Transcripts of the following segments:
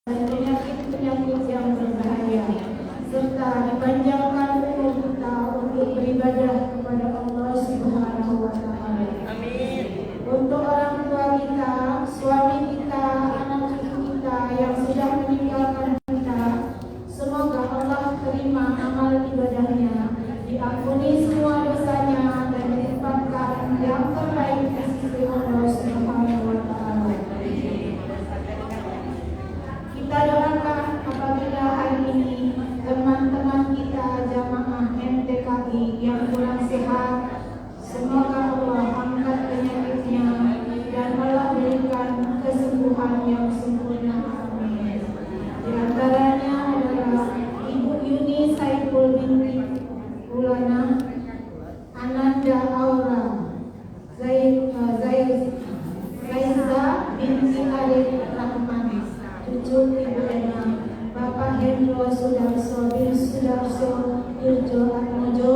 penyakit-penyakit yang berbahaya, serta dipanjangkan umur kita untuk beribadah kepada Allah Subhanahu wa Ta'ala. Amin. Untuk orang tua kita, suami kita, anak cucu kita yang sudah meninggalkan kita, semoga Allah terima amal ibadahnya, diampuni semua dosanya, dan ditempatkan yang terbaik di sisi Allah Subhanahu wa Ta'ala. Kita doakan apabila hari ini teman-teman kita jamaah MTKI yang kurang sehat, semoga Allah angkat penyakitnya dan Allah berikan kesembuhan yang sempurna. Amin. Di antaranya adalah Ibu Yuni Saiful binti Ulana, Ananda Aura, Zaiza binti Arif Rahman, cucu Ibu Ena, Bapak Hendro Sudarso bin Sudarso Irjo Atmojo,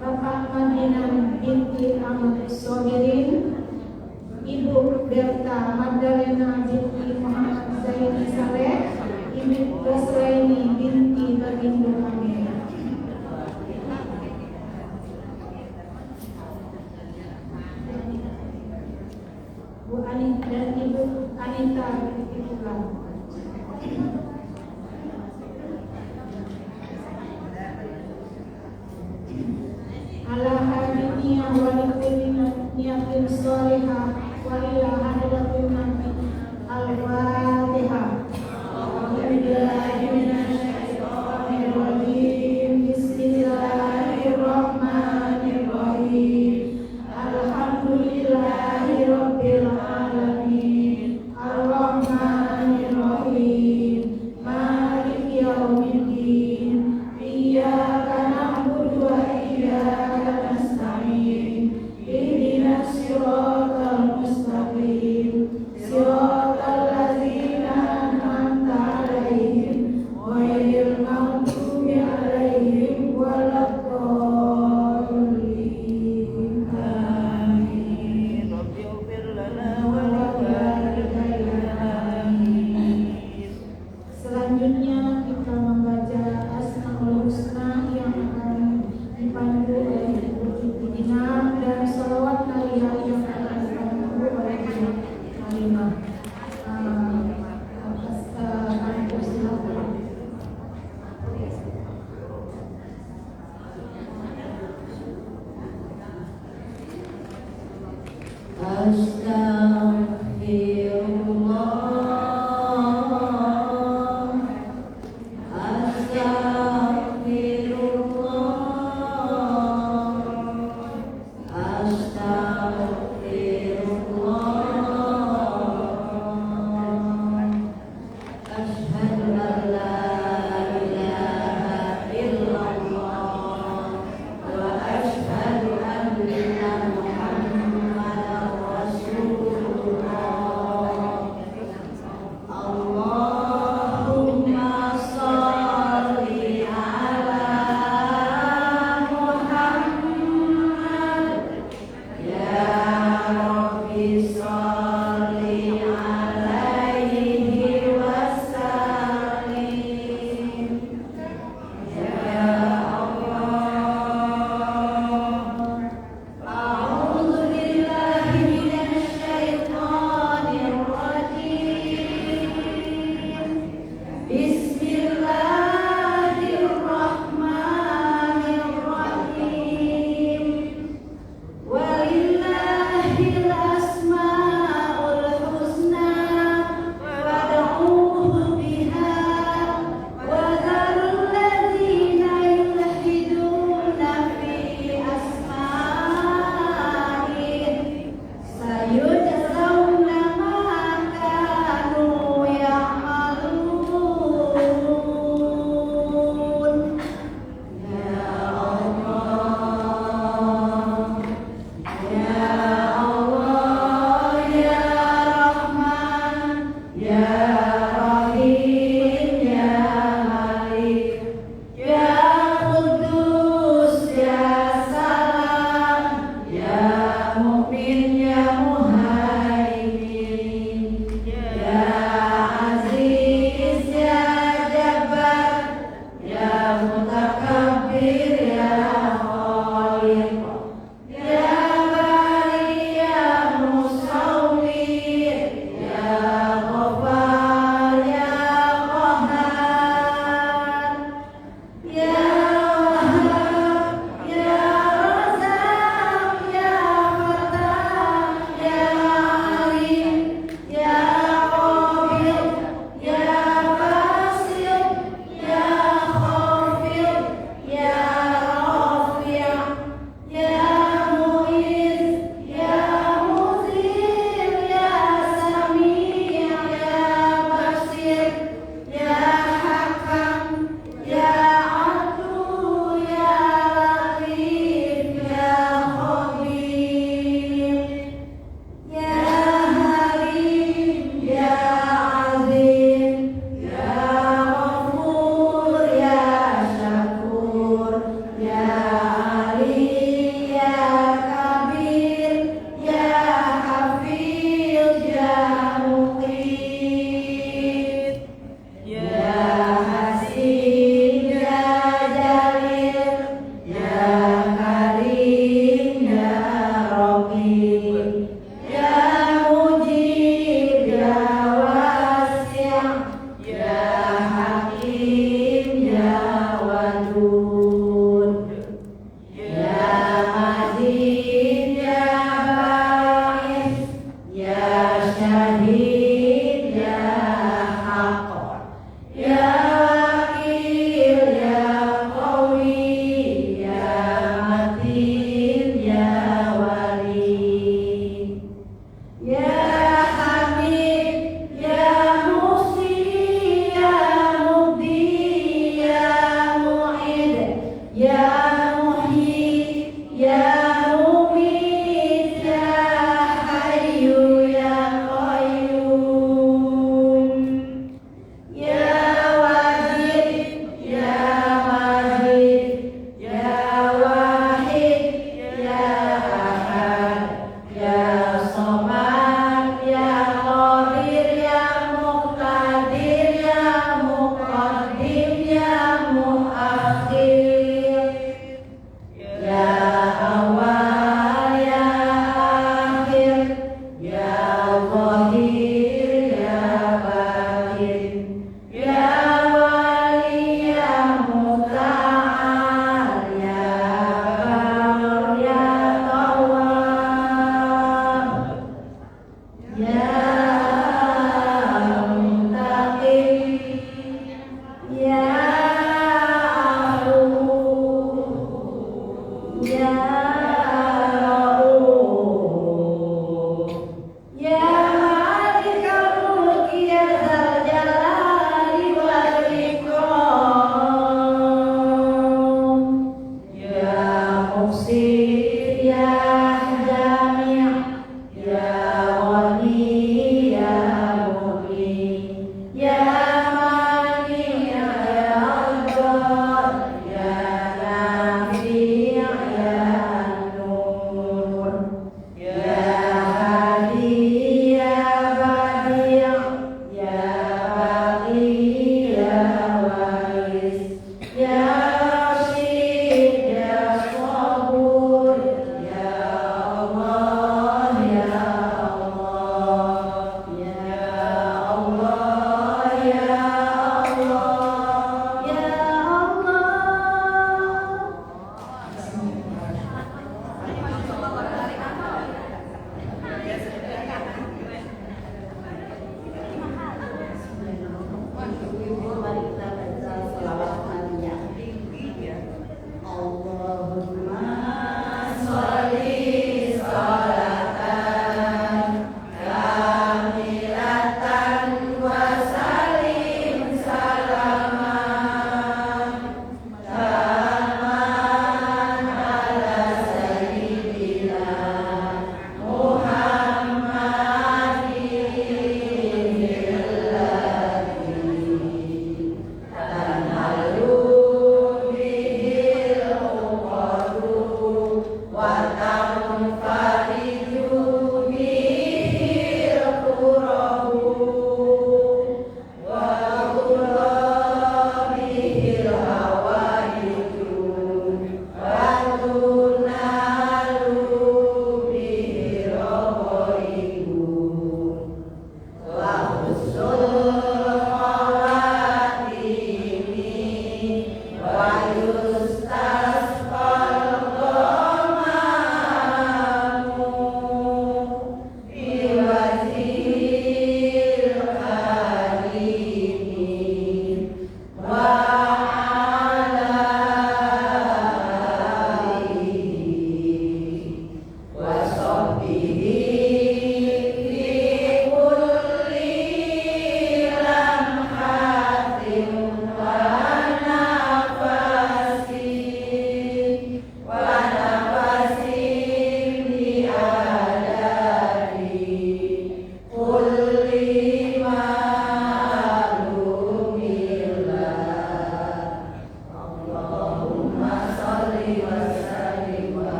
Bapak Madinan binti Ahmad Sohirin, Ibu Berta Magdalena binti Muhammad Zaini Saleh, Ibu Basraini binti Bagindo Amir. Bu Anita dan Ibu Anita binti Pulang.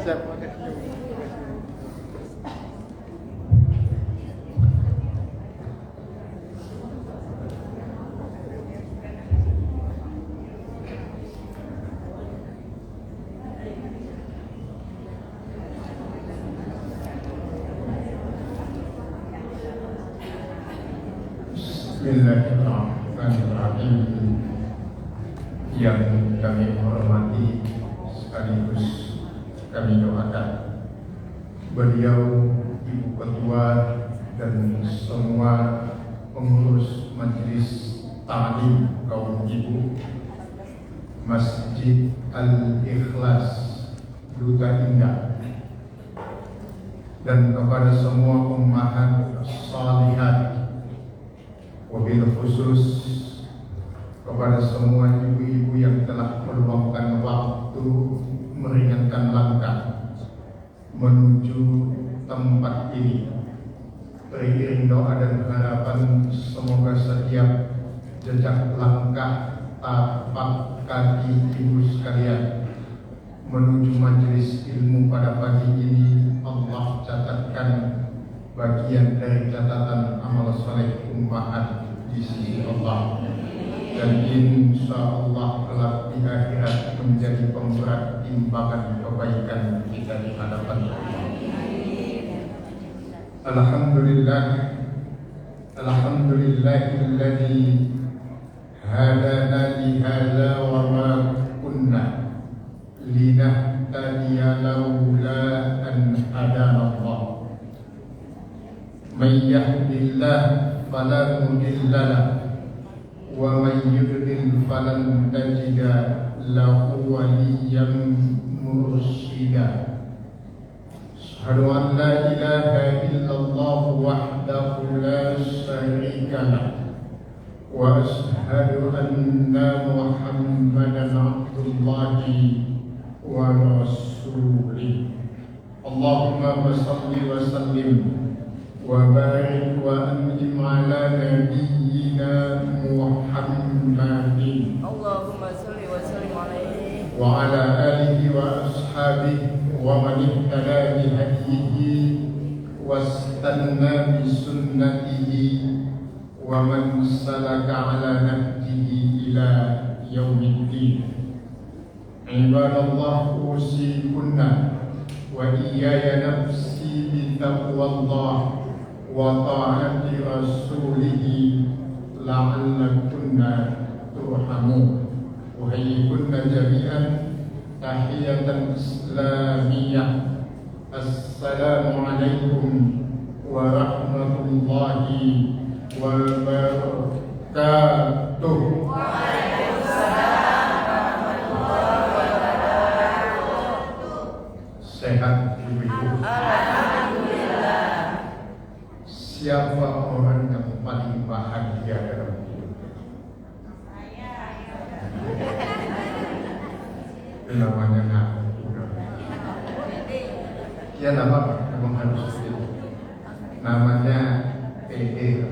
siap. Bismillahirrahmanirrahim. Yang kami hormati sekaligus kami doakan beliau, Ibu Ketua dan semua pengurus Majelis Ta'lim kaum ibu Masjid Al-Ikhlas Duta Indah, dan kepada semua ummahat salihat, wabil khusus kepada semua ibu-ibu yang telah meluangkan waktu meringankan langkah menuju tempat ini. Beriring doa dan harapan semoga setiap jejak langkah tapak kaki ibu sekalian menuju majelis ilmu pada pagi ini Allah catatkan bagian dari catatan amal soleh ummahat di sisi Allah, dan insya Allah kelak di akhirat menjadi pemberat timbangan kebaikan kita di hadapan Allah. Alhamdulillah, alhamdulillahilladzi hadana li hadza wa ma kunna linahtadiya laula an hadana Allah. Man yahdihillah fala mudilla lahu wa man yudlil falan tajida lahu waliyyan mursyida. Asyhadu an la ilaha illallah wahdahu la syarika lahu wa asyhadu anna Muhammadan abdullahi wa rasulih. Allahumma shalli wa sallim wa barik wa an'im ala nabiyyina Muhammadin Allahumma shalli wa sallim alaihi wa ala alihi wa ashabihi wa man ihtada bi hadihi wastanna bi sunnatihi wa man salaka ala nahjihi ila yaumiddin. Ibadallah, usikunna wa iyaya nafsi bi taqwallah wa ta'ati rasulihi la'allakunna turhamun. Uhayyikunna jami'an tahiyatan islamiyah. Assalamu alaikum warahmatullahi wabarakatuh. Sehat ibu-ibu? Siapa orang yang paling bahagia dalam hidup? Itu namanya ngaku. Ya nama memang harus itu. Namanya pede,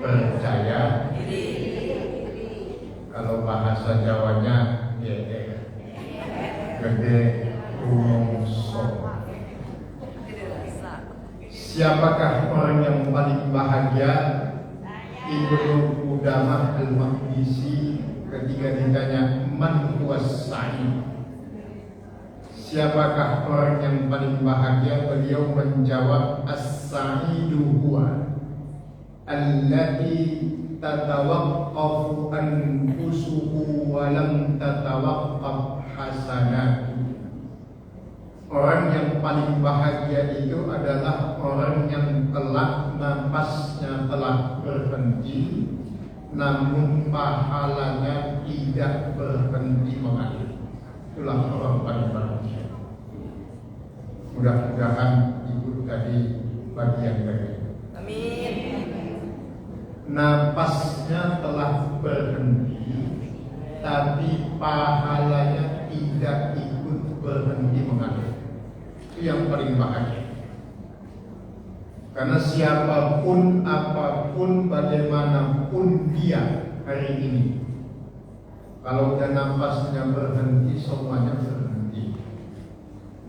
percaya. Kalau bahasa Jawanya gede, gede rumongso. Siapakah orang yang paling bahagia? Ibnu Qudamah Al-Maqdisi ketika ditanya man huwas sa'id, siapakah orang yang paling bahagia? Beliau menjawab as-sa'idu huwa alladhi tatawaqqafu anfusuhu wa lam tatawaqqaf hasanatuhu. Orang yang paling bahagia itu adalah orang yang kelak napasnya telah berhenti, namun pahalanya tidak berhenti mengalir. Itulah orang paling bahagia. Mudah-mudahan ibu tadi bagian dari itu. Amin. Napasnya telah berhenti, tapi pahalanya tidak ikut berhenti mengalir. Itu yang paling bahagia. Karena siapapun, apapun, bagaimanapun dia hari ini, kalau dia napasnya berhenti, semuanya berhenti.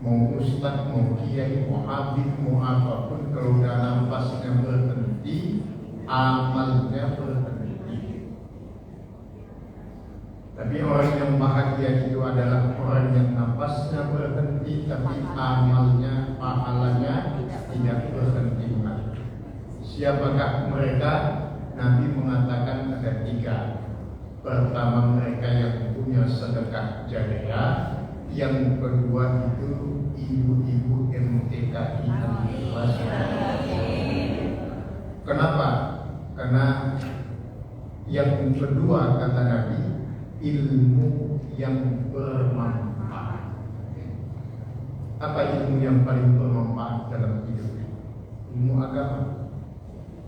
mau ustaz, mau kiai, mau habib, mau apapun, kalau udah nafasnya berhenti, amalnya berhenti. Tapi orang yang bahagia itu adalah orang yang nafasnya berhenti, tapi amalnya, pahalanya tidak berhenti. Siapakah mereka? Nabi mengatakan ada 3. Pertama, mereka yang punya sedekah jariah. Yang kedua itu ibu-ibu MTKI. Kenapa? Karena yang kedua kata Nabi, ilmu yang bermanfaat. Apa ilmu yang paling bermanfaat dalam hidup? Ilmu agama.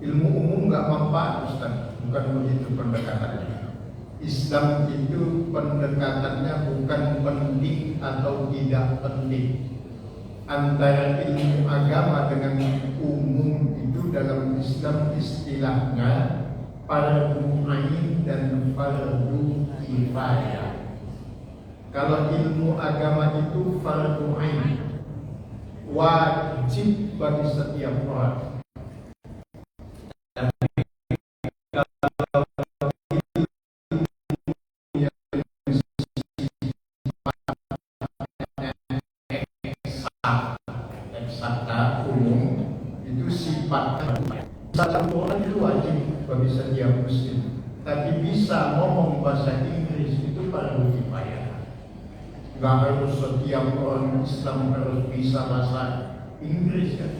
Ilmu umum nggak manfaat, Ustaz. Bukan begitu pendekatannya. Islam itu pendekatannya bukan penting atau tidak penting. Antara ilmu agama dengan umum itu dalam Islam istilahnya fardu ain dan fardu kifayah. Kalau ilmu agama itu fardu ain, wajib bagi setiap orang. Al-Quran itu wajib bagi setiap muslim, tapi bisa ngomong bahasa Inggris itu fardu kifayah. Nggak harus setiap orang Islam harus bisa bahasa Inggris kan?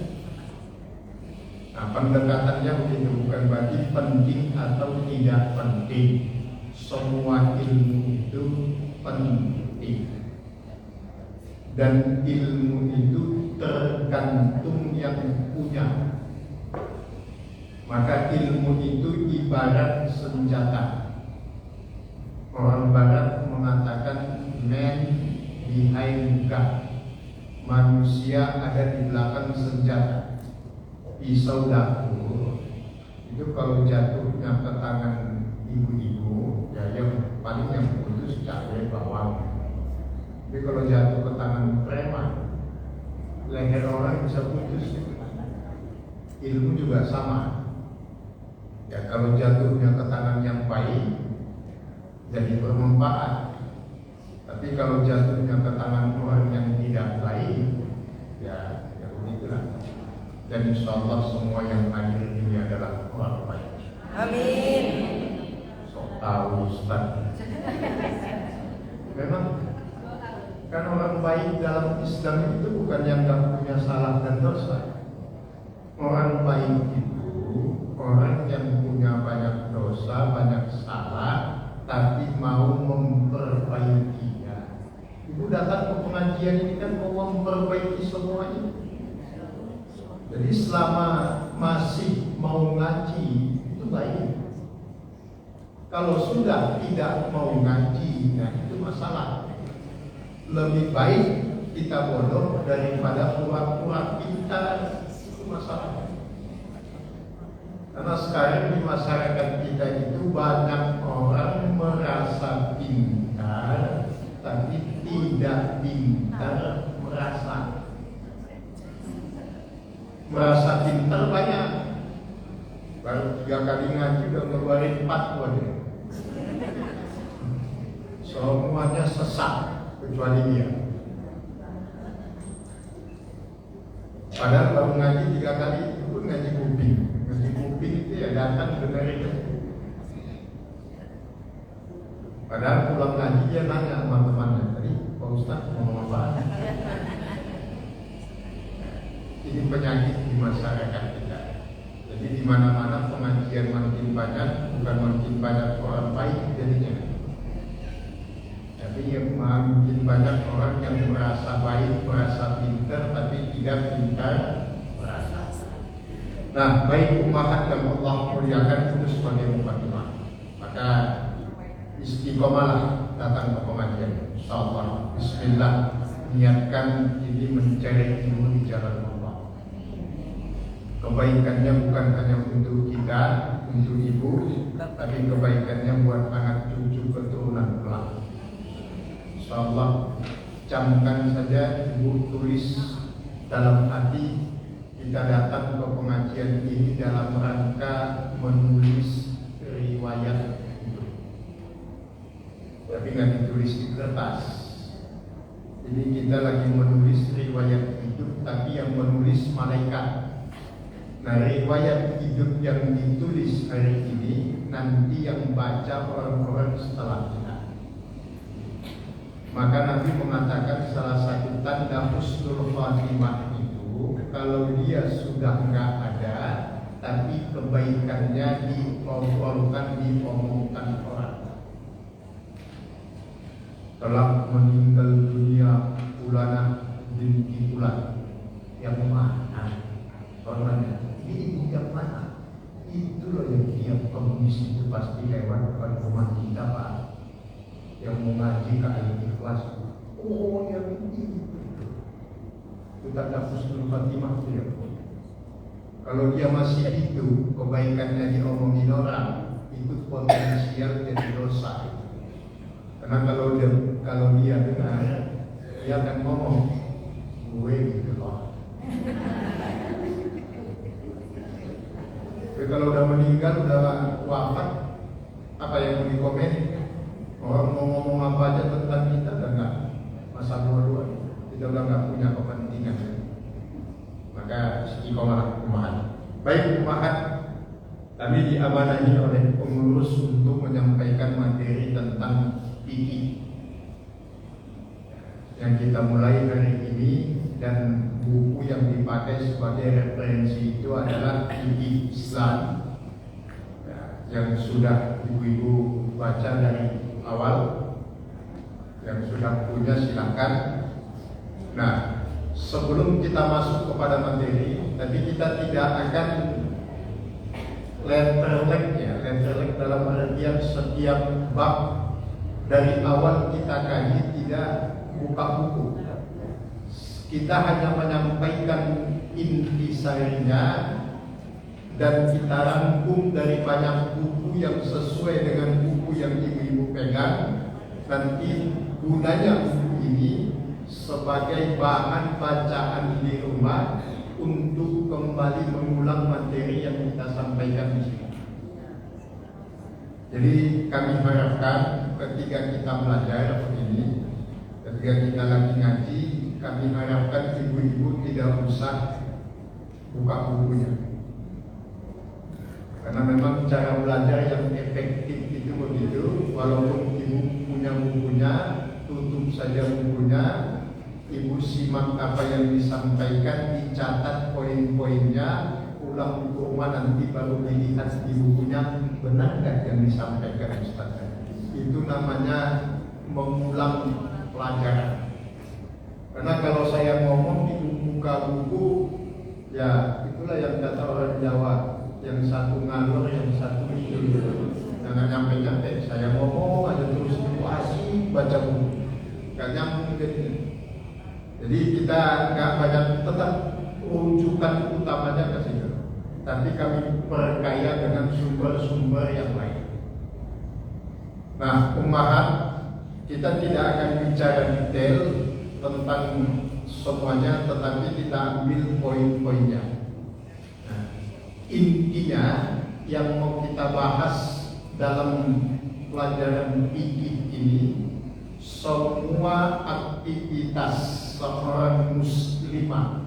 Nah, pendekatannya begitu, bukan berarti penting atau tidak penting. Semua ilmu itu penting, dan ilmu itu tergantung yang punya. Maka ilmu itu ibarat senjata. Orang Barat mengatakan man behind gun. Manusia ada di belakang senjata. Pisau dapur itu kalau jatuhnya ke tangan ibu-ibu, ya yang paling yang putus cabai bawang. Tapi kalau jatuh ke tangan preman, leher orang bisa putus. Ilmu juga sama. Ya, kalau jatuhnya ke tangan yang baik jadi bermanfaat. Tapi kalau jatuhnya ke tangan orang yang tidak baik, ya begitulah. Dan insya Allah semua yang hadir ini adalah orang baik. Amin. Sok tahu Ustaz. Memang kan orang baik dalam Islam itu bukan yang gak punya salah dan dosa. Orang baik itu orang yang punya banyak dosa, banyak salah, tapi mau memperbaikinya. Ibu datang ke pengajian ini kan mau memperbaiki semuanya. Jadi selama masih mau ngaji itu baik. Kalau sudah tidak mau ngaji, nah itu masalah. Lebih baik kita bodoh daripada pura-pura pintar, itu masalah. Karena sekarang di masyarakat kita itu banyak orang merasa pintar, tapi tidak pintar merasa. Merasa pintar banyak, baru 3 kali ngaji udah ngeluarin fatwa dia. Semuanya sesat kecuali dia. Padahal baru ngaji 3 kali itu pun ngaji kuping. Ngaji kuping itu ya datang dengerin. Padahal pulang ngaji dia nanya sama temannya, tadi Pak Ustaz ngomong apa? Ini penyakit di masyarakat kita. Jadi di mana-mana pengajian makin banyak, bukan makin banyak orang baik jadinya. Tapi yang makin banyak orang yang merasa baik, merasa pintar, tapi tidak pintar merasa. Nah, baik ummahat yang Allah muliakan itu sebagai mukadimah. Maka istiqomalah datang ke pengajian. Insyaallah, Bismillah, niatkan ini mencari ilmu di jalan Allah. Kebaikannya bukan hanya untuk kita, untuk ibu, tapi kebaikannya buat anak cucu keturunan kelak. Insyaallah camkan saja Ibu tulis dalam hati, kita datang ke pengajian ini dalam rangka menulis riwayat hidup, tapi nggak ditulis di kertas. Jadi kita lagi menulis riwayat hidup, tapi yang menulis malaikat. Nah, riwayat hidup yang ditulis hari ini nanti yang baca orang-orang setelah kita. Maka Nabi mengatakan salah satu tanda husnul khatimah itu kalau dia sudah nggak ada, tapi kebaikannya diomongkan orang. Telah meninggal dunia Fulana binti Fulan, yang mana orangnya? Ini yang mana? Itu loh yang tiap komunis itu pasti lewat depan rumah kita, Pak. Yang mau ngaji ke Al-Ikhlas. Oh, yang ini. Itu tanda husnul khatimah dia. Kalau dia masih hidup, kebaikannya diomongin orang, itu potensial jadi dosa. Karena kalau dia dengar, dia akan ngomong, gue gitu loh. Tapi kalau udah meninggal, udah wafat, apa yang mau dikomen? Orang mau ngomong apa aja tentang kita, udah nggak masa dua-dua. Kita udah nggak punya kepentingan. Maka istiqomah umahat. Baik umahat, kami diamanahi oleh pengurus untuk menyampaikan materi tentang fikih yang kita mulai hari ini, dan buku yang dipakai sebagai referensi itu adalah Fikih Islam ya, yang sudah ibu-ibu baca dari awal. Yang sudah punya silakan. Nah, sebelum kita masuk kepada materi, tapi kita tidak akan letterlek dalam artian setiap bab dari awal kita kaji tidak buka buku. Kita hanya menyampaikan intisarinya dan kita rangkum dari banyak buku yang sesuai dengan buku yang ibu-ibu pegang. Nanti gunanya buku ini sebagai bahan bacaan di rumah untuk kembali mengulang materi yang kita sampaikan di sini. Jadi kami harapkan ketika kita belajar ini, ketika kita lagi ngaji, kami harapkan ibu-ibu tidak usah buka bukunya. Karena memang cara belajar yang efektif itu begitu. Walaupun ibu punya bukunya, tutup saja bukunya, ibu simak apa yang disampaikan, dicatat poin-poinnya, pulang ke rumah nanti baru dilihat di bukunya benar nggak yang disampaikan Ustaz. Itu namanya mengulang pelajaran. Karena kalau saya ngomong ibu buka buku, ya itulah yang kata orang Jawa, yang satu ngalor, yang satu itu. Jangan nyampe-nyampe, saya ngomong aja terus ibu asik baca buku, nggak nyambung jadinya. Jadi kita nggak banyak, tetap rujukan utamanya ke situ, tapi kami perkaya dengan sumber-sumber yang lain. Nah, ummahat, kita tidak akan bicara detail tentang semuanya, tetapi kita ambil poin-poinnya. Nah, intinya yang mau kita bahas dalam pelajaran fikih ini, semua aktivitas seorang muslimah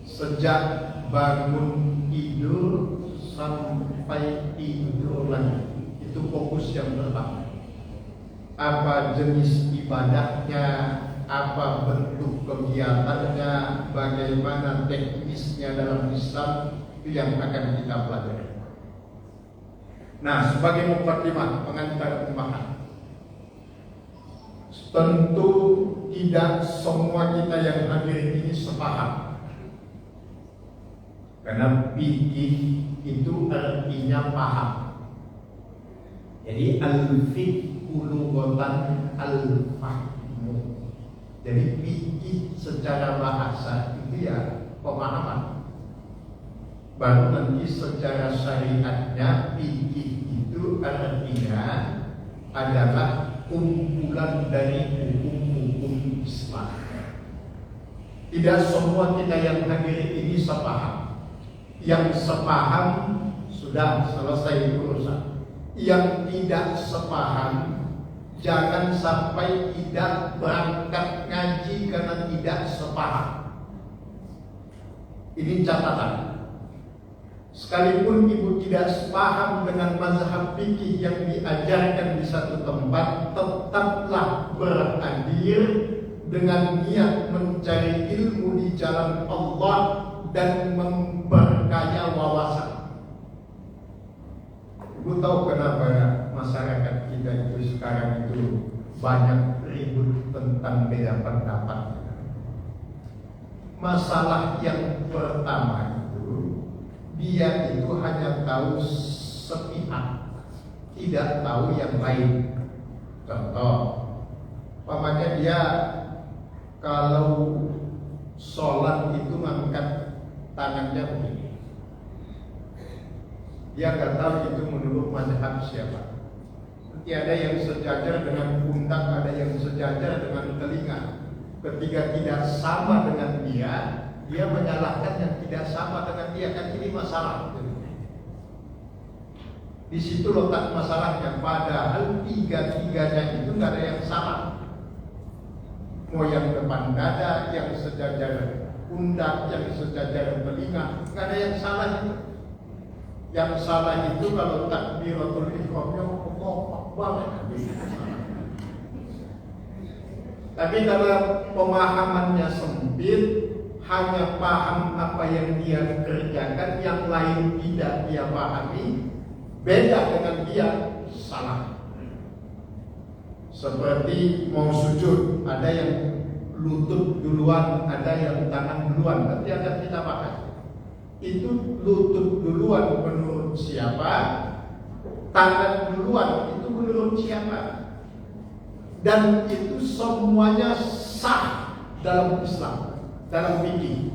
sejak bangun tidur sampai tidur lagi, itu fokus yang pertama. Apa jenis ibadahnya, apa bentuk kegiatannya, bagaimana teknisnya dalam Islam, itu yang akan kita pelajari. Nah, sebagai mukadimah, pengantar pemahaman, tentu tidak semua kita yang hadir ini sepaham. Karena fikih itu artinya paham. Jadi al-fiqhu lughatan al-fahmu. Jadi fikih secara bahasa itu ya pemahaman. Baru nanti secara syariatnya fikih itu artinya adalah kumpulan dari hukum-hukum Islam. Tidak semua kita yang hadir ini sepaham. Yang sepaham sudah selesai urusan. Yang tidak sepaham, jangan sampai tidak berangkat ngaji karena tidak sepaham. Ini catatan. Sekalipun ibu tidak sepaham dengan mazhab fikih yang diajarkan di satu tempat, tetaplah berhadir dengan niat mencari ilmu di jalan Allah dan memperkaya wawasan. Ibu tahu kenapa masyarakat kita itu sekarang itu banyak ribut tentang beda pendapat? Masalah yang pertama itu, dia itu hanya tahu sepihak, tidak tahu yang lain. Contoh, umpamanya dia kalau sholat itu mengangkat tangannya begini, dia nggak tahu itu menurut mazhab siapa. Nanti ada yang sejajar dengan pundak, ada yang sejajar dengan telinga. Ketika tidak sama dengan dia menyalahkan yang tidak sama dengan dia, kan ini masalah. Di situ letak masalahnya. Padahal tiga-tiganya itu nggak ada yang salah. Mau yang depan dada, yang sejajar pundak, yang sejajar telinga, nggak ada yang salah itu. Yang salah itu kalau takbiratul ihramnya Allah Akbar. Tapi kalau pemahamannya sempit, hanya paham apa yang dia kerjakan, yang lain tidak dia pahami, beda dengan dia, salah. Seperti mau sujud, ada yang lutut duluan, ada yang tangan duluan. Nanti akan kita bahas. Itu lutut duluan menurut siapa, tangan duluan itu menurut siapa. Dan itu semuanya sah dalam Islam, dalam fikih.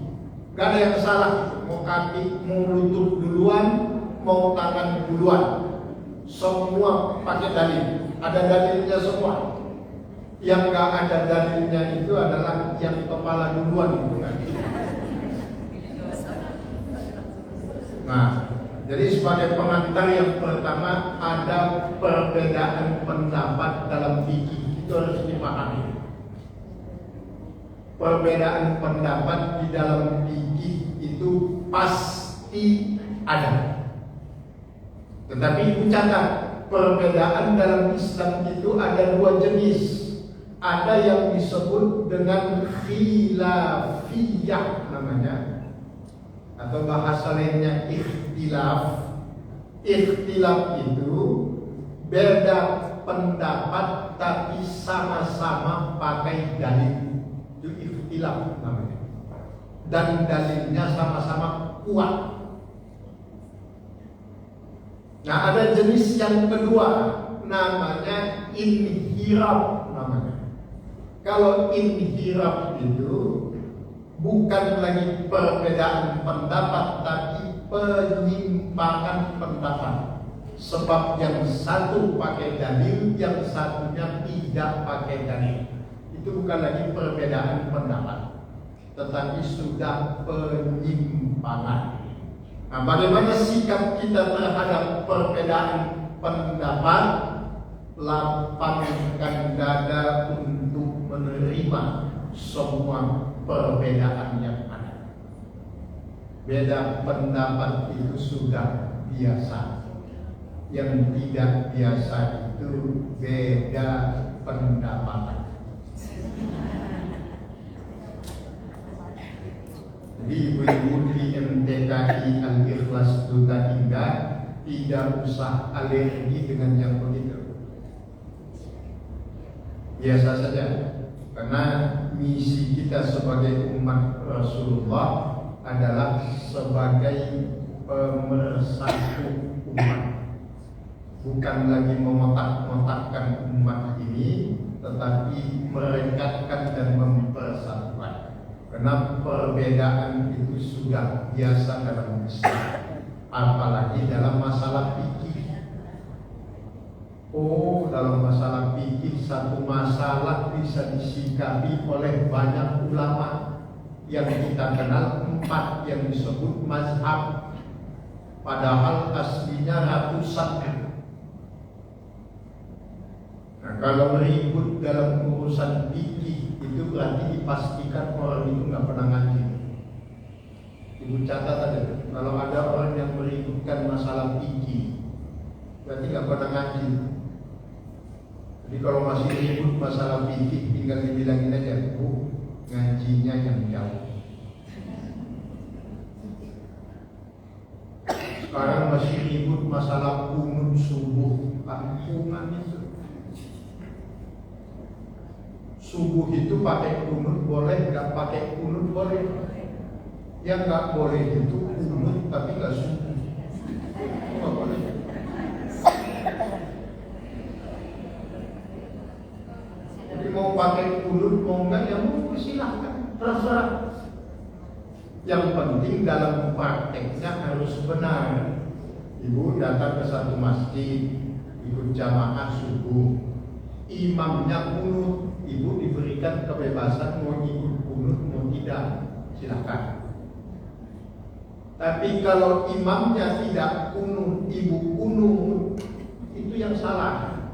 Gak ada yang salah. Mau kaki, mau lutut duluan, mau tangan duluan, semua pakai dalil. Ada dalilnya semua. Yang gak ada dalilnya itu adalah yang kepala duluan itu kan. Nah, jadi sebagai pengantar yang pertama, ada perbedaan pendapat dalam fikih. Itu harus dipahami. Perbedaan pendapat di dalam fikih itu pasti ada. Tetapi ibu catat, perbedaan dalam Islam itu ada dua jenis. Ada yang disebut dengan khilafiyah namanya, atau bahasa lainnya ikhtilaf. Ikhtilaf itu beda pendapat tapi sama-sama pakai dalil. Itu ikhtilaf namanya. Dan dalilnya sama-sama kuat. Nah, ada jenis yang kedua namanya inhiraf namanya. Kalau inhiraf itu bukan lagi perbedaan pendapat tapi penyimpangan pendapat. Sebab yang satu pakai dalil, yang satunya tidak pakai dalil. Itu bukan lagi perbedaan pendapat, tetapi sudah penyimpangan. Nah, bagaimana sikap kita terhadap perbedaan pendapat? Lapangkan dada untuk menerima semua perbedaan yang ada. Beda pendapat itu sudah biasa. Yang tidak biasa itu beda pendapat. Jadi ibu-ibu di MTKI Al-Ikhlas Duta Indah tidak usah alergi dengan yang begitu. Biasa saja. Karena misi kita sebagai umat Rasulullah adalah sebagai pemersatu umat. Bukan lagi memotak-motakkan umat ini, tetapi merekatkan dan mempersatukan. Karena perbedaan itu sudah biasa dalam Islam, apalagi dalam masalah fikih. Oh, dalam masalah fikih satu masalah bisa disikapi oleh banyak ulama. yang kita kenal 4 yang disebut mazhab, padahal aslinya ratusan. Nah, kalau ribut dalam urusan fikih itu berarti dipastikan orang itu nggak pernah ngaji. Ibu catat aja, kalau ada orang yang meributkan masalah fikih berarti nggak pernah ngaji. Jadi kalau masih ribut masalah fikih tinggal dibilangin aja, Bu, ngajinya yang jauh. Sekarang masih ribut masalah kunut subuh, kampungan itu. Subuh itu pakai kunut boleh, nggak pakai kunut boleh. Yang nggak boleh itu kunut tapi nggak subuh. Nggak boleh. Jadi mau pakai kunut mau nggak ya mau silahkan, terserah. Yang penting dalam prakteknya harus benar. Ibu datang ke satu masjid, ikut jamaah subuh, imamnya kunut, ibu diberikan kebebasan mau ikut kunut mau tidak, silakan. Tapi kalau imamnya tidak kunut, ibu kunut, itu yang salah.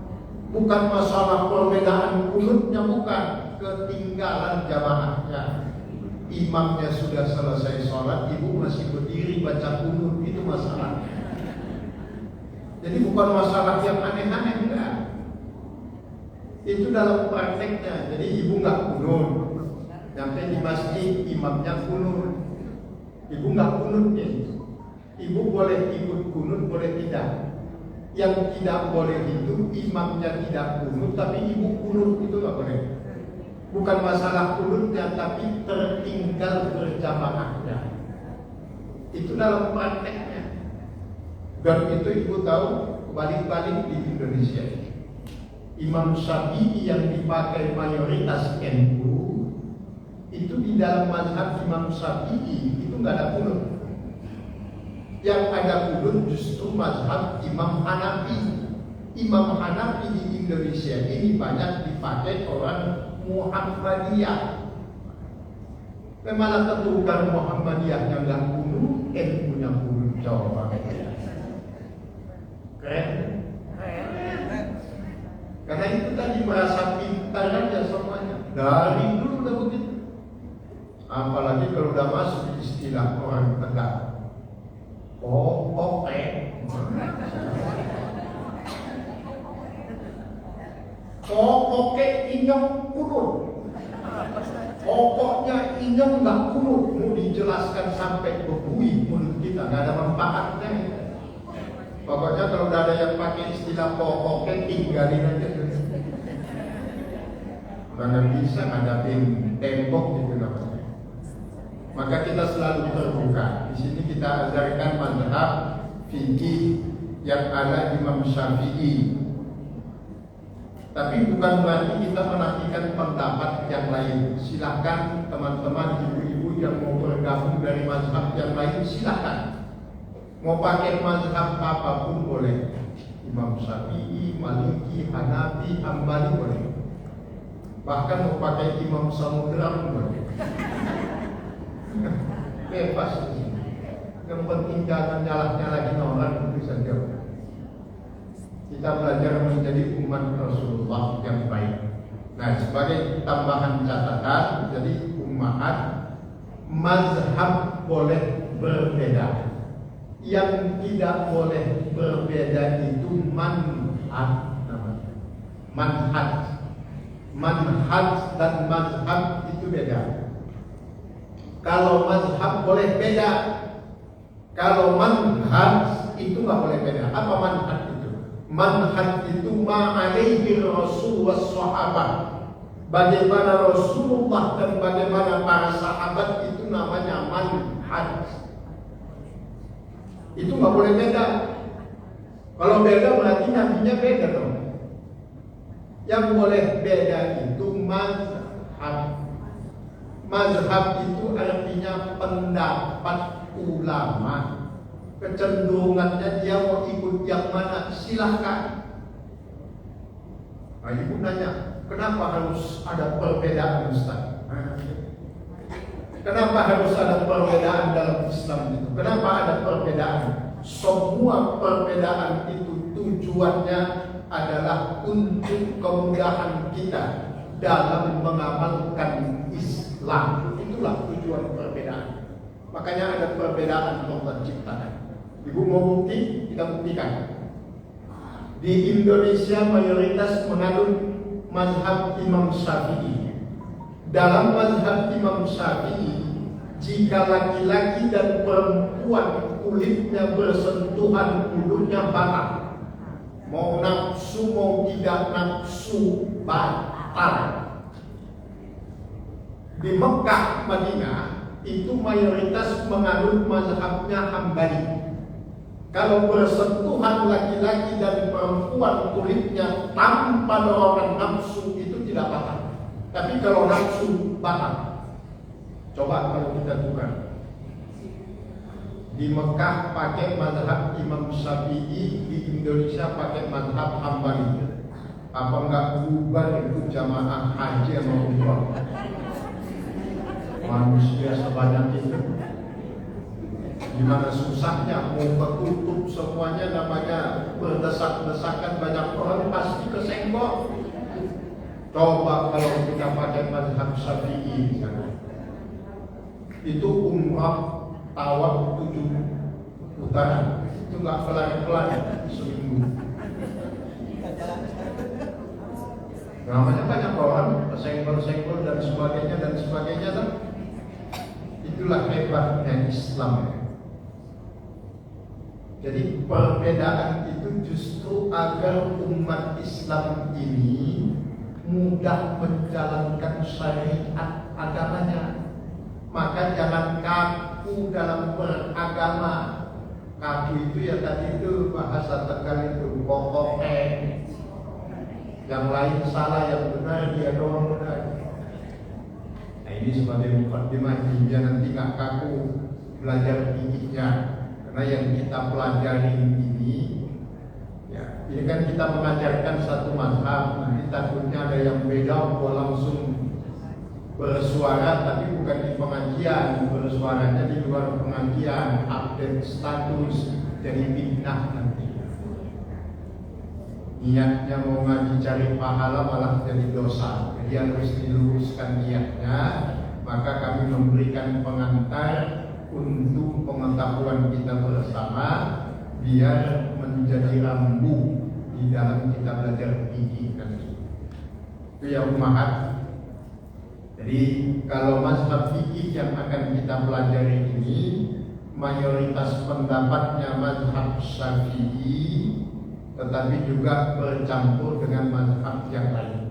Bukan masalah perbedaan kunutnya, bukan, ketinggalan jamaahnya. Imamnya sudah selesai sholat, ibu masih berdiri baca kunut, itu masalah. Jadi bukan masalah yang aneh-aneh, enggak. Itu dalam prakteknya. Jadi ibu nggak kunut, sampai di masjid imamnya kunut, ibu nggak kunutnya. Ibu boleh ikut kunut, boleh tidak. Yang tidak boleh itu imamnya tidak kunut, tapi ibu kunut, itu nggak boleh. Bukan masalah kunutnya, tapi tertinggal berjamaahnya. Itu dalam prakteknya. Dan itu ibu tahu balik-balik di Indonesia. Imam Syafi'i yang dipakai mayoritas NU itu di dalam mazhab Imam Syafi'i itu nggak ada kunut. Yang ada kunut justru mazhab Imam Hanafi. Imam Hanafi di Indonesia ini banyak dipakai orang Muhammadiyah. Memang keturunan Muhammadiyah yang nggak kunut, NU-nya kunut, coba. Keren. Karena itu tadi merasa pintar aja semuanya. Dari dulu udah begitu. Apalagi kalau udah masuk istilah orang Tegal. Oke. Oke inyong kunut. Pokoknya inyong nggak kunut. Mau dijelaskan sampai berbuih mulut kita, nggak ada manfaatnya. Pokoknya kalau udah ada yang pakai istilah pokoknya tinggalin aja. Karena bisa ngadapin tembok gitu namanya. Maka kita selalu terbuka. Di sini kita ajarkan mazhab fikih yang ada Imam Syafi'i. Tapi bukan berarti kita menafikan pendapat yang lain. Silakan teman-teman ibu-ibu yang mau bergabung dari mazhab yang lain, silakan. Mau pakai mazhab apapun boleh. Imam Syafi'i, Maliki, Hanafi, Hambali boleh. Bahkan mau pakai Imam Samudra pun boleh. Bebas. Yang penting jangan nyalah-nyalahin orang, itu saja. Kita belajar menjadi umat Rasulullah yang baik. Nah, sebagai tambahan catatan, jadi umat mazhab boleh berbeda. Yang tidak boleh berbeda itu manhaj namanya. Manhaj dan mazhab itu beda. Kalau mazhab boleh beda, kalau manhaj itu nggak boleh beda. Apa manhaj itu? Manhaj itu ma'alaihi Rasul was sahabat. Bagaimana Rasulullah dan bagaimana para sahabat, itu namanya manhaj. Itu nggak boleh beda. Kalau beda berarti nabinya beda dong. Yang boleh beda itu mazhab. Mazhab itu artinya pendapat ulama. Kecenderungannya dia mau ikut yang mana, silahkan. Nah, ibu nanya, kenapa harus ada perbedaan Ustaz? Kenapa harus ada perbedaan dalam Islam itu? Kenapa ada perbedaan? Semua perbedaan itu tujuannya adalah untuk kemudahan kita dalam mengamalkan Islam. Itulah tujuan perbedaan. Makanya ada perbedaan Allah ciptakan. Ibu mau bukti? Kita buktikan. Di Indonesia mayoritas menganut mazhab Imam Syafi'i. Dalam mazhab Imam Syafi'i, jika laki-laki dan perempuan kulitnya bersentuhan, mulutnya batal. Mau nafsu mau tidak nafsu batal. Di Mekah, Madinah itu mayoritas menganut mazhabnya Hambali. Kalau bersentuhan laki-laki dan perempuan kulitnya tanpa dorongan nafsu itu tidak batal. Tapi kalau nafsu batal. Coba kalau kita tukar. Di Mekah pakai mazhab Imam Syafi'i, di Indonesia pakai mazhab Hambali. Apa enggak bubar itu jamaah haji sama umrah? Manusia sebanyak itu. Gimana susahnya mau ketutup semuanya, namanya berdesak-desakan banyak orang pasti kesenggol. Coba kalau kita pakai mazhab Syafi'i misalnya, itu umrah tawaf 7 putaran, itu nggak pelan-pelan seminggu. Namanya banyak orang kesenggol-senggol dan sebagainya kan. Itulah hebatnya Islam. Jadi perbedaan itu justru agar umat Islam ini mudah menjalankan syariat agamanya. Maka jangan kaku dalam beragama. Kaku itu ya tadi itu bahasa Tegal itu kokopeng. Yang lain salah, yang benar dia doang benar. Nah ini sebagai mukadimah dia nanti nggak kaku belajar tingginya. Karena yang kita pelajari ini, ya, ini kan kita mengajarkan satu mazhab. Nanti takutnya ada yang beda, gua langsung bersuara, tapi bukan di pengajian, bersuaranya di luar pengajian, update status, jadi fitnah nanti. Niatnya mau ngaji cari pahala malah jadi dosa. Jadi harus diluruskan niatnya. Maka kami memberikan pengantar untuk pengetahuan kita bersama, biar menjadi rambu di dalam kita belajar fikih nanti. Itu ya umahat. Jadi kalau mazhab fikih yang akan kita pelajari ini mayoritas pendapatnya mazhab Syafi'i, tetapi juga bercampur dengan mazhab yang lain.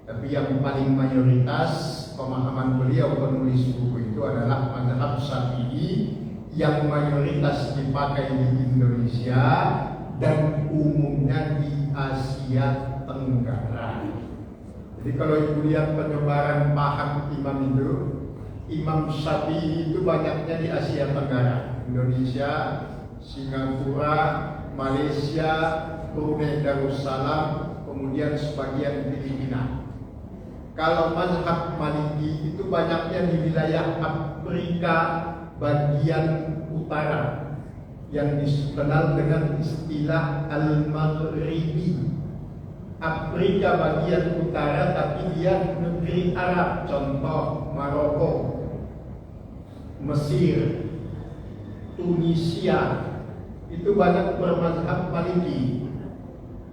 Tapi yang paling mayoritas pemahaman beliau penulis buku itu adalah mazhab Syafi'i yang mayoritas dipakai di Indonesia dan umumnya di Asia Tenggara. Jadi kalau ibu lihat penyebaran paham imam itu, Imam Syafi'i itu banyaknya di Asia Tenggara, Indonesia, Singapura, Malaysia, Brunei Darussalam, kemudian sebagian Filipina. Kalau mazhab Maliki itu banyaknya di wilayah Afrika bagian utara yang dikenal dengan istilah Al-Maghribi. Afrika bagian utara tapi dia negeri Arab, contoh Maroko, Mesir, Tunisia, itu banyak bermazhab Maliki.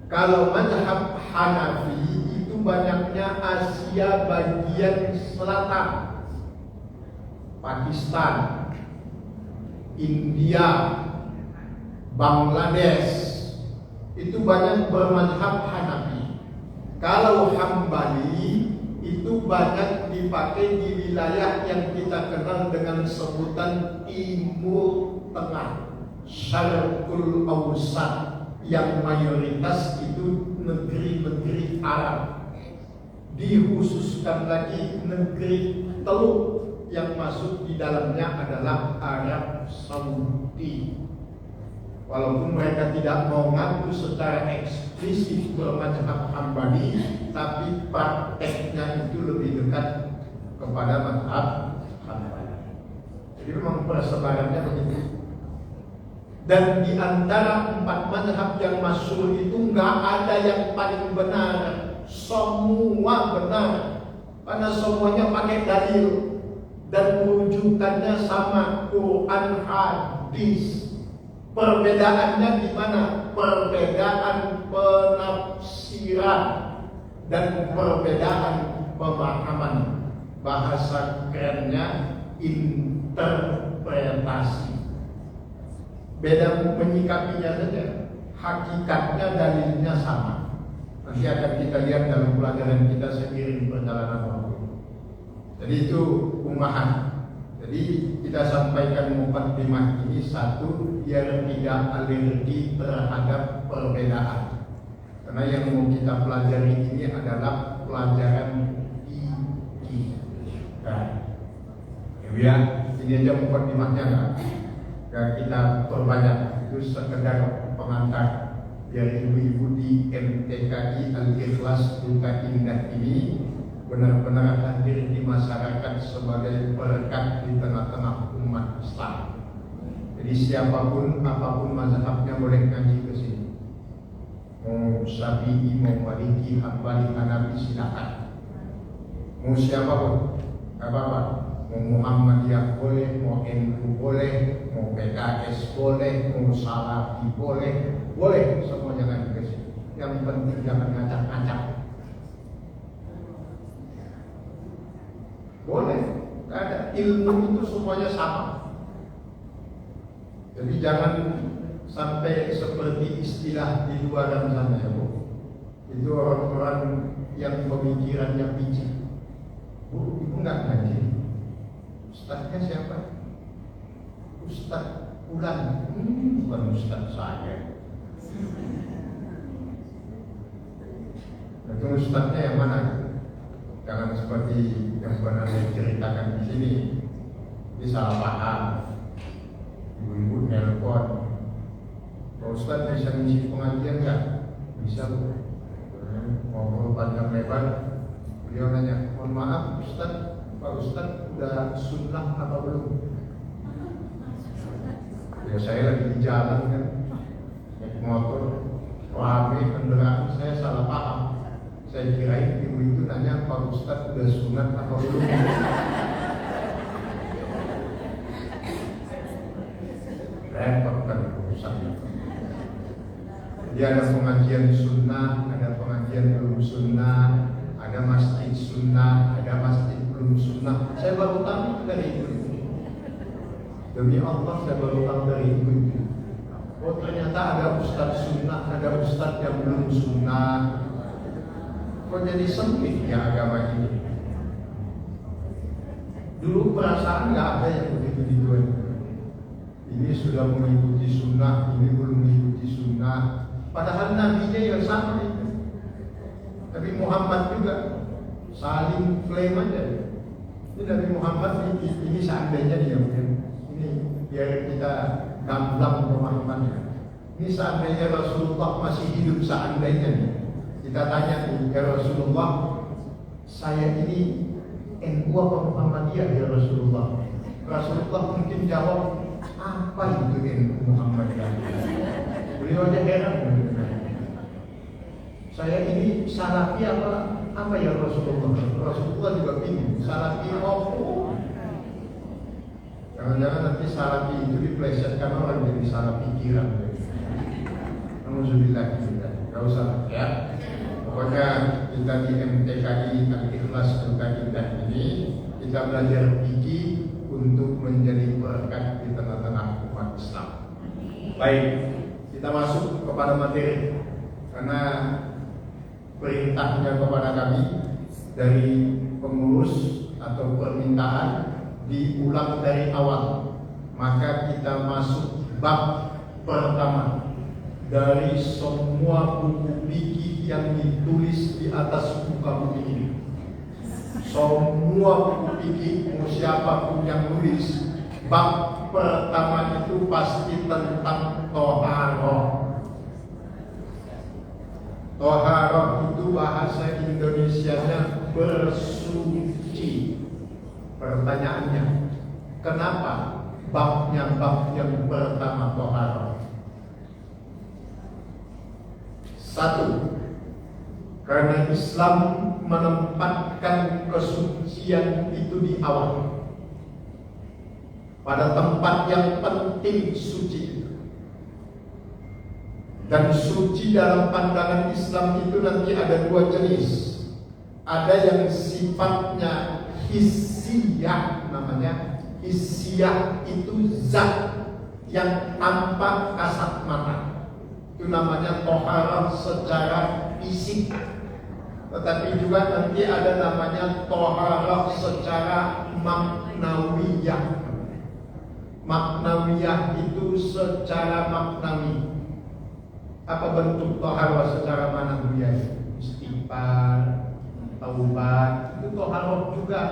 Kalau mazhab Hanafi itu banyaknya Asia bagian selatan, Pakistan, India, Bangladesh, itu banyak bermazhab Hanafi. Kalau Hambali itu banyak dipakai di wilayah yang kita kenal dengan sebutan Timur Tengah, Syarqul Awsat, yang mayoritas itu negeri-negeri Arab. Dikhususkan lagi negeri Teluk yang masuk di dalamnya adalah Arab Saudi. Walaupun mereka tidak mau ngaku secara eksplisit bermazhab Hambali, tapi prakteknya itu lebih dekat kepada mazhab Jadi memang persebarannya begitu. Dan di antara 4 mazhab yang masyhur itu nggak ada yang paling benar, semua benar, karena semuanya pakai dalil dan rujukannya sama, Quran, hadis. Perbedaannya di mana? Perbedaan penafsiran dan perbedaan pemahaman. Bahasa kerennya interpretasi. Beda menyikapinya saja, hakikatnya dalilnya sama. Nanti akan kita lihat dalam pelajaran kita seiring perjalanan waktu. Jadi itu ummahan. Jadi kita sampaikan mukadimah ini, satu, biar tidak alergi terhadap perbedaan. Karena yang mau kita pelajari ini adalah pelajaran fikih. Ya, ini aja mukadimahnya kan. Ya, kita perbanyak, itu sekedar pengantar biar ibu-ibu di MTKI Al-Ikhlas Duta Indah ini benar-benar hadir di masyarakat sebagai berkat di tengah-tengah umat Islam. Jadi siapapun, apapun mazhabnya boleh ngaji ke sini. Mau Syafi'i, mau Maliki, Hambali, Hanafi, silakan. Mau siapapun, apa-apa. Mau Muhammadiyah boleh, mau NU boleh, mau PKS boleh, mau Salafi boleh, semuanya ngaji ke sini. Yang penting jangan ngacak-ngacak. Boleh, ada ilmu itu semuanya sama. Jadi jangan sampai seperti istilah di luar sana ya Bu. Itu orang-orang yang pemikirannya picik. Bu, ibu nggak ngaji. Ustaznya siapa? Ustaz Ulan. Bukan ustaz saya. Itu ustaznya yang mana? Jangan seperti yang pernah saya ceritakan di sini. Ini salah paham. Ibu-ibu nelpon, Pak Ustaz bisa ngisi pengajian nggak? Bisa Bu. Ngobrol panjang lebar. Beliau nanya, mohon maaf Ustaz, Pak Ustaz udah sunnah apa belum? Ya saya lagi di jalan kan, naik motor, rame kendaraan, saya salah paham. Saya kirain ibu itu nanya Pak Ustaz udah sunat apa belum. Repot kan urusannya. Jadi ada pengajian sunnah, ada pengajian belum sunnah, ada masjid sunnah, ada masjid belum sunnah. Saya baru tahu dari ibu. Demi Allah saya baru tahu dari ibu. Oh ternyata ada ustaz sunnah, ada ustaz yang belum sunnah. Kok jadi sempit ya agama ini? Dulu perasaan nggak ada yang begitu dijual. Ini sudah mengikuti sunnah, ini belum mengikuti sunnah. Padahal nabinya yang sama itu. Nabi Muhammad juga saling klaim aja. Ini Nabi Muhammad ini seandainya dia mungkin. Ini biar kita gamblang pemahamannya. Ini seandainya Rasulullah masih hidup seandainya nih. Kita tanya nih, ya Rasulullah, saya ini NU apa Muhammadiyah ya Rasulullah? Rasulullah mungkin jawab, apa itu NU Muhammadiyah? Beliau aja heran. Saya ini Salafi apa ya Rasulullah? Rasulullah juga bingung. Salafi apa? Jangan-jangan nanti Salafi itu diplesetkan orang jadi salah pikiran. Alhamdulillah kita, nggak usah ya. Pokoknya kita di MTKI Al-Ikhlas Duta Indah ini kita belajar fikih untuk menjadi berkat di tengah-tengah umat Islam. Baik, kita masuk kepada materi karena perintahnya kepada kami dari pengurus atau permintaan diulang dari awal. Maka kita masuk bab pertama dari semua buku fikih yang ditulis di atas muka bumi ini. Semua buku fikih, mau siapapun yang nulis, bab pertama itu pasti tentang toharoh. Toharoh itu bahasa Indonesianya bersuci. Pertanyaannya, kenapa babnya bab yang pertama toharoh. Satu, karena Islam menempatkan kesucian itu di awal, pada tempat yang penting suci. Dan suci dalam pandangan Islam itu nanti ada dua jenis. Ada yang sifatnya hissiyah, namanya hissiyah itu zat yang tampak kasat mata. Itu namanya toharah secara fisik. Tetapi juga nanti ada namanya toharah secara maknawiyah. Maknawiyah itu secara maknawi. Apa bentuk toharah secara maknawiyah? Istighfar, taubat, itu toharah juga.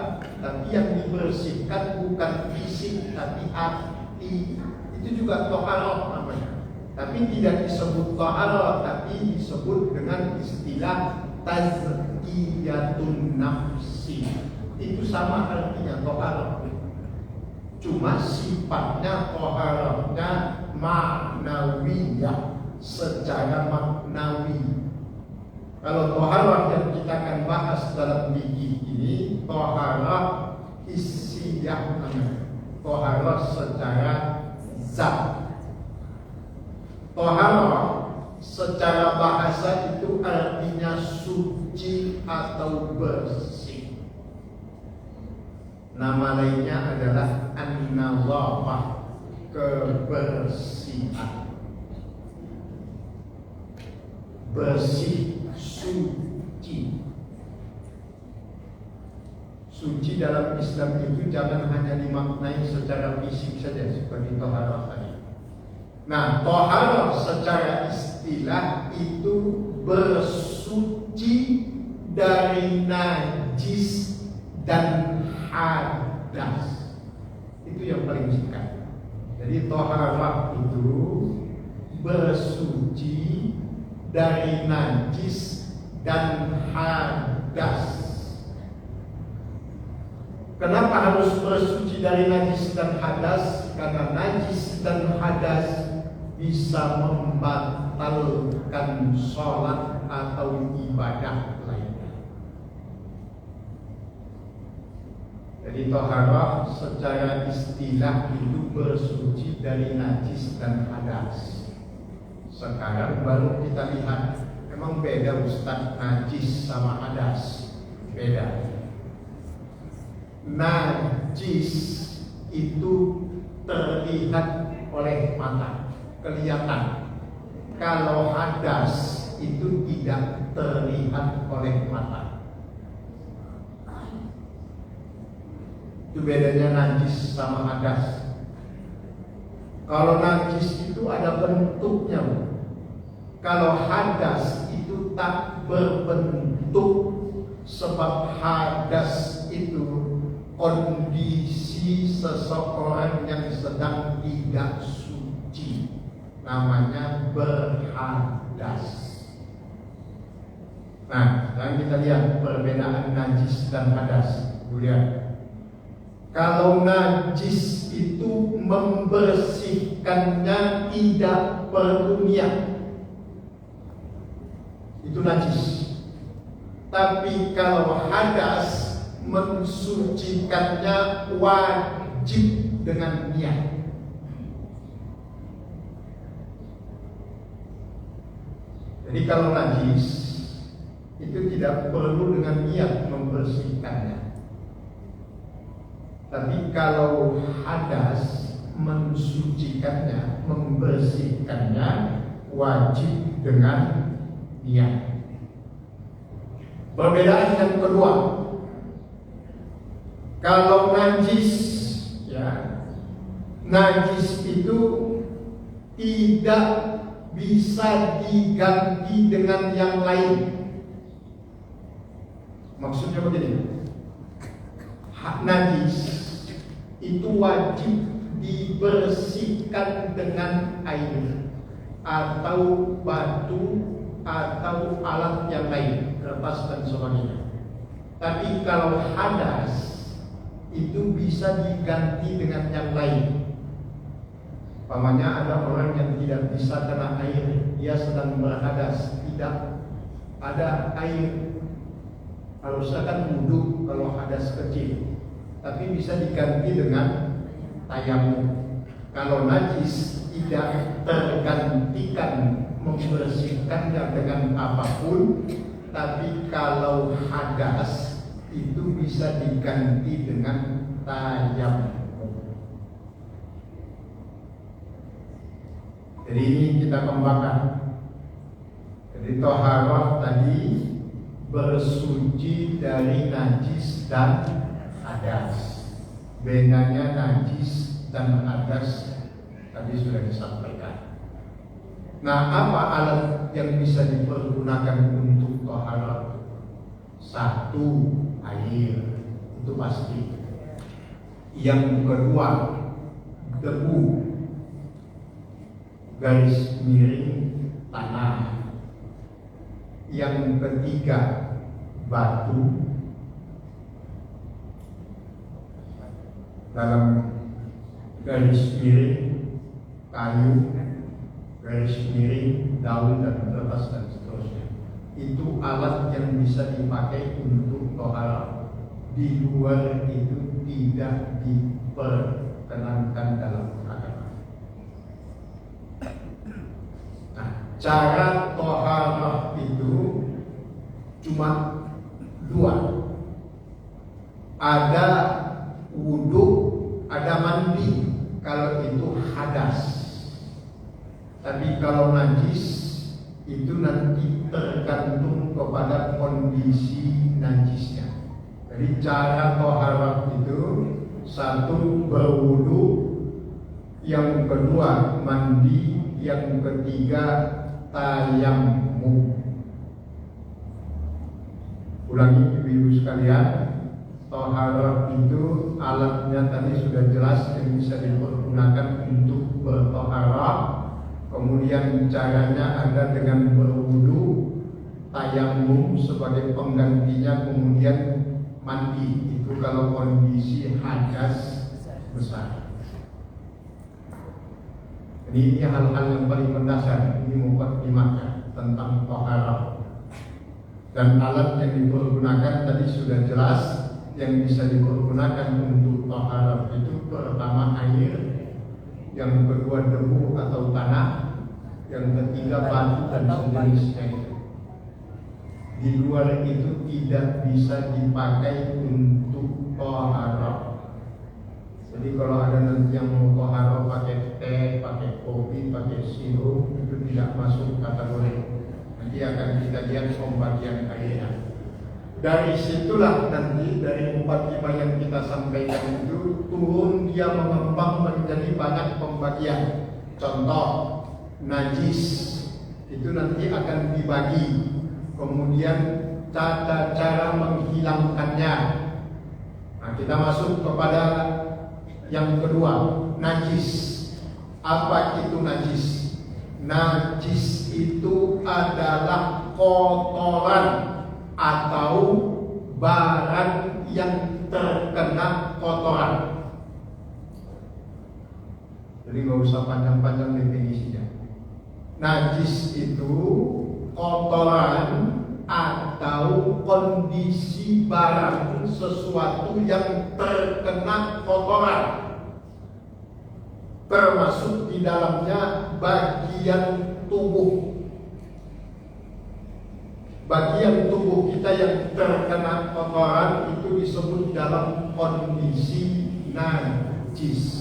Tapi yang dibersihkan bukan fisik tapi hati. Itu juga toharah namanya. Tapi tidak disebut toharah, tapi disebut dengan istilah tazkiyatun nafsi. Itu sama artinya toharah. Cuma sifatnya toharahnya maknawiyah, secara maknawi. Kalau toharah yang kita akan bahas dalam fikih ini toharah hissiyah namanya, toharah secara zat. Toharah secara bahasa itu artinya suci atau bersih. Nama lainnya adalah an-nazafah, kebersihan. Bersih, suci. Suci dalam Islam itu jangan hanya dimaknai secara fisik saja seperti toharah tadi. Nah, toharah secara istilah itu bersuci dari najis dan hadas. Itu yang paling singkat. Jadi toharah itu bersuci dari najis dan hadas. Kenapa harus bersuci dari najis dan hadas? Karena najis dan hadas bisa membatalkan sholat atau ibadah lainnya. Jadi toharah secara istilah itu bersuci dari najis dan hadas. Sekarang baru kita lihat, memang beda Ustaz, najis sama hadas. Beda. Najis itu terlihat oleh mata, kelihatan. Kalau hadas itu tidak terlihat oleh mata. Itu bedanya najis sama hadas. Kalau najis itu ada bentuknya. Kalau hadas itu tak berbentuk, sebab hadas itu kondisi seseorang yang sedang tidak suci, namanya berhadas. Nah, sekarang kita lihat perbedaan najis dan hadas. Lihat, kalau najis itu membersihkannya tidak perlu niat, itu najis. Tapi kalau hadas mensucikannya wajib dengan niat. Jadi kalau najis itu tidak perlu dengan niat membersihkannya. Tapi kalau hadas mensucikannya, membersihkannya wajib dengan niat. Perbedaan yang kedua, kalau najis, ya, najis itu tidak bisa diganti dengan yang lain. Maksudnya begini, najis itu wajib dibersihkan dengan air atau batu atau alat yang lain, kertas dan sebagainya. Tapi kalau hadas itu bisa diganti dengan yang lain. Pamannya ada orang yang tidak bisa kena air, dia sedang berhadas, tidak ada air. Harusnya kan wudhu kalau hadas kecil, tapi bisa diganti dengan tayamum. Kalau najis tidak tergantikan membersihkannya dengan apapun, tapi kalau hadas itu bisa diganti dengan tayamum. Jadi ini kita kembangkan. Jadi toharah tadi bersuci dari najis dan hadas. Bedanya najis dan hadas tadi sudah disampaikan. Nah, apa alat yang bisa dipergunakan untuk toharah? Satu, air, itu pasti. Yang kedua, debu, garis miring tanah. Yang ketiga, batu. Dalam garis miring kayu, garis miring daun dan kertas dan seterusnya. Itu alat yang bisa dipakai untuk toharah. Di luar itu tidak diperkenankan dalam agama. Cara toharah itu cuma dua. Ada wudhu, ada mandi. Kalau itu hadas. Tapi kalau najis itu nanti tergantung kepada kondisi najisnya. Jadi cara toharah itu satu, berwudhu, yang kedua mandi, yang ketiga tayamum. Ulangi ibu-ibu sekalian, toharah itu alatnya tadi sudah jelas yang bisa dipergunakan untuk bertoharah. Kemudian caranya ada dengan berwudu, tayamum sebagai penggantinya, kemudian mandi. Itu kalau kondisi hadas besar. Ini hal-hal yang paling mendasar. Ini mukadimahnya tentang toharah. Dan alat yang dipergunakan tadi sudah jelas. Yang bisa dipergunakan untuk toharah itu pertama air, yang kedua debu atau tanah, yang ketiga batu dan sejenisnya itu. Di luar itu tidak bisa dipakai untuk toharah. Jadi kalau ada nanti yang mau toharah pakai teh, pakai kopi, pakai sirup, itu tidak masuk kategori. Nanti akan kita lihat pembagian airnya. Dari situlah nanti dari 45 yang kita sampaikan itu turun, dia mengembang menjadi banyak pembagian. Contoh, najis itu nanti akan dibagi. Kemudian cara menghilangkannya. Nah, kita masuk kepada yang kedua, najis. Apa itu najis? Najis itu adalah kotoran atau barang yang terkena kotoran. Jadi nggak usah panjang-panjang definisinya. Najis itu kotoran atau kondisi barang sesuatu yang terkena kotoran, termasuk di dalamnya bagian tubuh. Bagian tubuh kita yang terkena kotoran itu disebut dalam kondisi najis.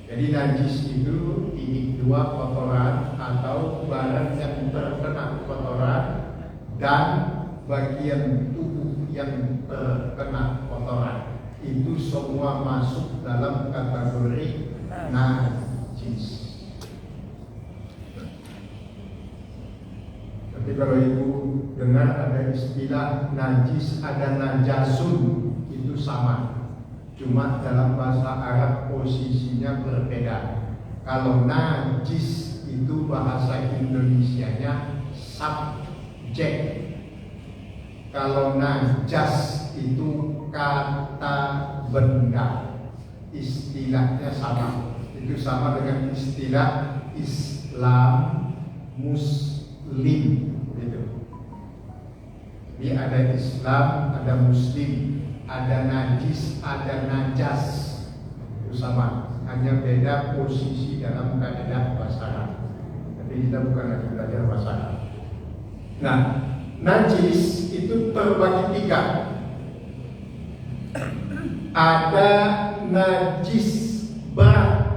Jadi najis itu titik dua, kotoran atau barang yang terkena kotoran dan bagian tubuh yang terkena kotoran. Itu semua masuk dalam kategori najis. Tapi kalau ibu dengar ada istilah najis, ada najasun, itu sama. Cuma dalam bahasa Arab posisinya berbeda. Kalau najis itu bahasa Indonesianya subjek. Kalau najas itu kata benda. istilahnya sama. Itu sama dengan istilah Islam Muslim gitu. Jadi ada Islam, ada Muslim, ada najis, ada najas. Itu sama, hanya beda posisi dalam kaidah bahasa Arab. Tapi kita bukan lagi belajar bahasa Arab. Nah, najis itu terbagi 3. Ada najis berat,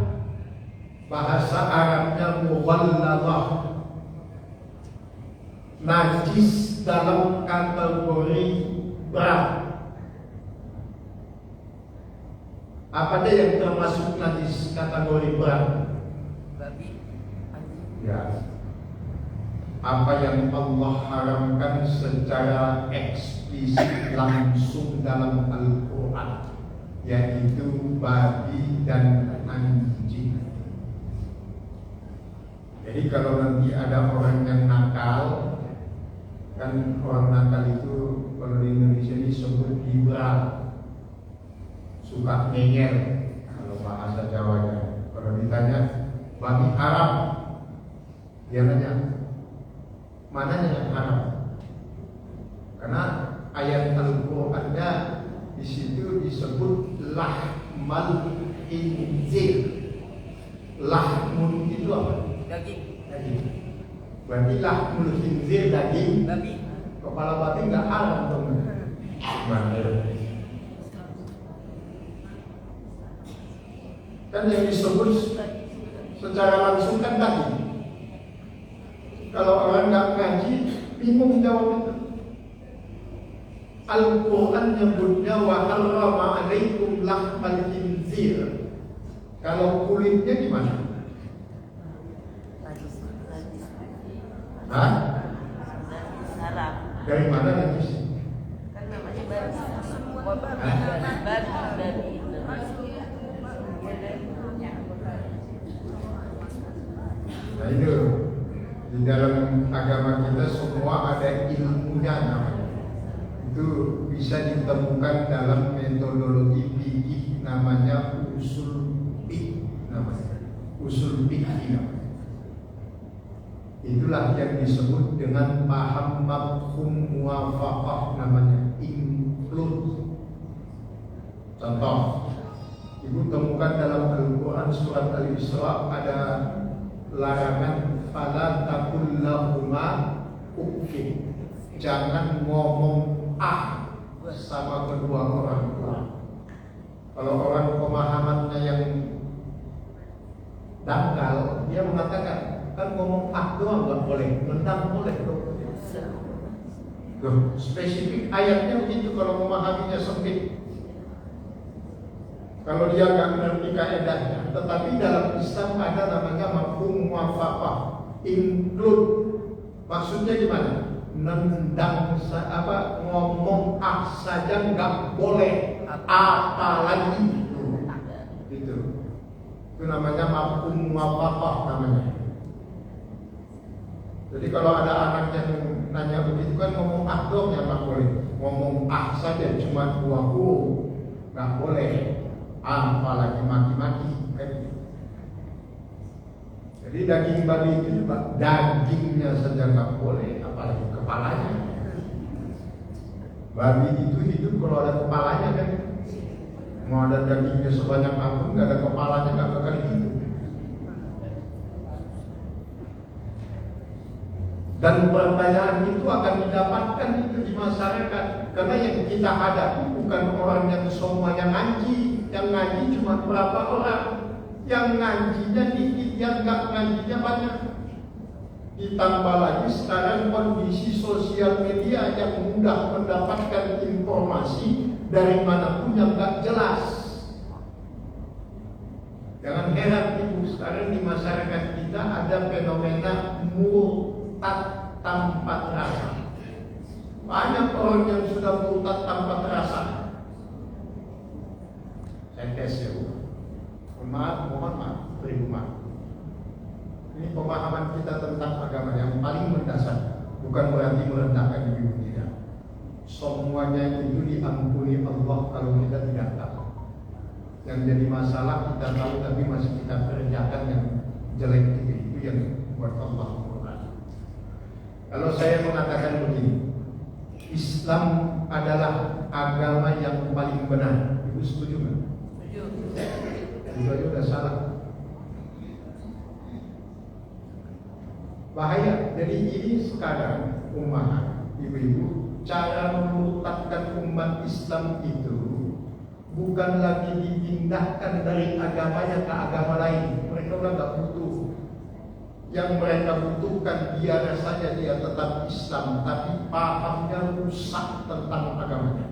bahasa Arabnya mughalladah. Najis dalam kategori berat. Apa dia yang termasuk najis kategori berat? Babi, anjing. Ya. Apa yang Allah haramkan secara eksplisit langsung dalam Al-Quran, yaitu babi dan anjing. Jadi kalau nanti ada orang yang nakal, kan orang nakal itu kalau di Indonesia disebut liberal, suka ngeyel kalau bahasa Jawanya. Kalau ditanya babi haram, dia nanya mana yang haram? Karena ayat Al-Qur'annya di situ disebut lahmal khinzir. Lahmun itu apa? Daging. Daging. Berarti lahmul khinzir daging. Babi. Kepala babi nggak haram dong. Gimana? Kan yang disebut secara langsung kan daging. Kalau orang nggak ngaji, bingung jawab itu. Al-Quran nyebutnya wa harrama alaikum lahmal khinzir. Kalau kulitnya gimana? Hah? Haram. Dari mana najis? Kan namanya babi. Nah itu di dalam agama kita semua ada ilmunya namanya. Itu bisa ditemukan dalam metodologi fikih namanya usul fikih namanya. Usul fikih namanya. Itulah yang disebut dengan paham mafhum muwafaqah namanya, include. Contoh, ibu temukan dalam Al-Quran surat Al-Isra ada larangan fala taqul lahuma uffin. Jangan ngomong sama kedua orang tua. Kalau orang pemahamannya yang dangkal, dia mengatakan kan ngomong doang nggak boleh, nendang boleh dong. Spesifik ayatnya begitu kalau memahaminya sempit. Kalau dia nggak mengerti kaedahnya, tetapi dalam Islam ada namanya mafhum muwafaqah, include. Maksudnya gimana? Nendang ngomong saja nggak boleh, apalagi gitu. Itu namanya mafhum muwafaqah namanya. Jadi kalau ada anak yang nanya begitu kan ngomong dong ya nggak boleh, ngomong saja cuma 2 huruf nggak boleh, apalagi maki-maki. Jadi daging babi itu juga dagingnya saja nggak boleh, apalagi kepalanya. Babi itu hidup kalau ada kepalanya kan, mau ada dagingnya sebanyak apapun nggak ada kepalanya nggak bakal hidup. Dan pertanyaan itu akan didapatkan itu di masyarakat. Karena yang kita hadapi bukan orang yang semuanya ngaji. Yang ngaji cuma berapa orang. Yang ngajinya dikit, yang nggak ngajinya banyak. Ditambah lagi sekarang kondisi sosial media yang mudah mendapatkan informasi dari manapun yang nggak jelas. Jangan heran ibu, sekarang di masyarakat kita ada fenomena murtad tanpa terasa. Banyak orang yang sudah murtad tanpa terasa. Saya tes ya Bu. Mohon maaf, beri maaf. Ini pemahaman kita tentang agama yang paling mendasar. Bukan berarti merendahkan diri kita. Semuanya itu diampuni Allah kalau kita tidak tahu. Yang jadi masalah kita tahu tapi masih kita kerjakan yang jelek itu yang buat Allah murka. Kalau saya mengatakan begini, Islam adalah agama yang paling benar, Ibu setuju nggak? Setuju. Udah salah. Bahaya. Jadi ini sekarang umat ibu-ibu, cara memurtadkan umat Islam itu bukan lagi dipindahkan dari agamanya ke agama lain. Mereka udah nggak butuh. Yang mereka butuhkan biar saja dia tetap Islam, tapi pahamnya rusak tentang agamanya.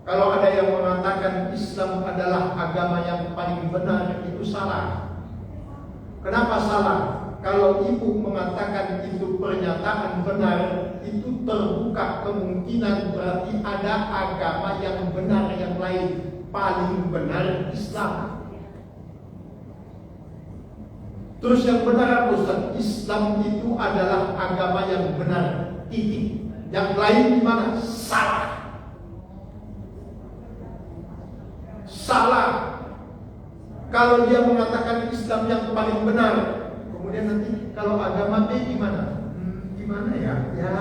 Kalau ada yang mengatakan Islam adalah agama yang paling benar, itu salah. Kenapa salah? Kalau ibu mengatakan itu pernyataan benar, itu terbuka kemungkinan berarti ada agama yang benar yang lain. Paling benar Islam. Terus yang benar apa Ustaz? Islam itu adalah agama yang benar, titik. Yang lain gimana? Salah. Salah. Kalau dia mengatakan Islam yang paling benar, kemudian nanti kalau agama B gimana? Gimana ya? Ya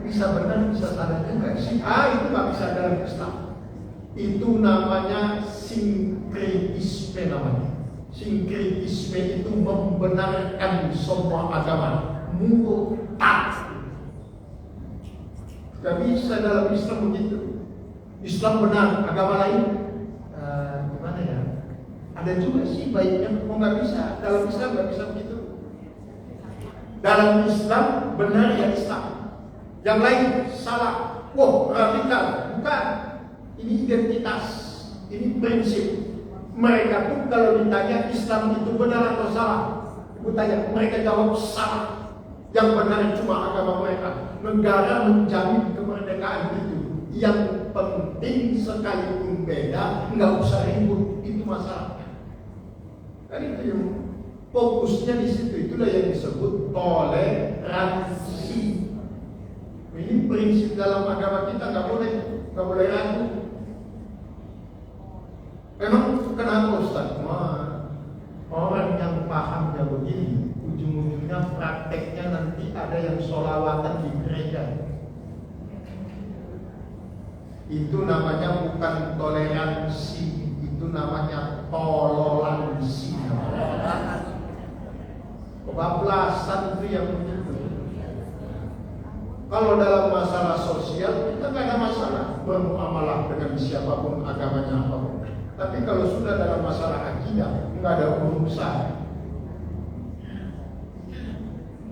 bisa benar, bisa salah juga. Si A itu nggak bisa dalam Islam. Itu namanya sinkretisme namanya. Sinkretisme itu membenarkan semua agama, murtad. Gak bisa dalam Islam begitu. Islam benar, agama lain gimana ya? Ada juga sih baiknya, kok nggak bisa. Dalam Islam nggak bisa begitu. Dalam Islam benar ya Islam, yang lain salah. Wah, radikal. Bukan. Ini identitas, ini prinsip. Mereka pun kalau ditanya Islam itu benar atau salah, ibu tanya, mereka jawab salah. Yang benar cuma agama mereka. Negara menjamin kemerdekaan itu. Yang penting sekalipun beda, nggak usah ribut, itu masalahnya. Kan itu yang fokusnya di situ. Itulah yang disebut toleransi. Ini prinsip dalam agama kita, nggak boleh ragu. Memang kenapa Ustaz? Orang yang pahamnya begini, ujung-ujungnya prakteknya nanti ada yang sholawatan di gereja. Itu namanya bukan toleransi, itu namanya toleransi. Kebablasan itu yang begitu. Kalau dalam masalah sosial kita nggak ada masalah bermuamalah dengan siapapun agamanya apapun. Tapi kalau sudah dalam masalah akidah, nggak ada urusan.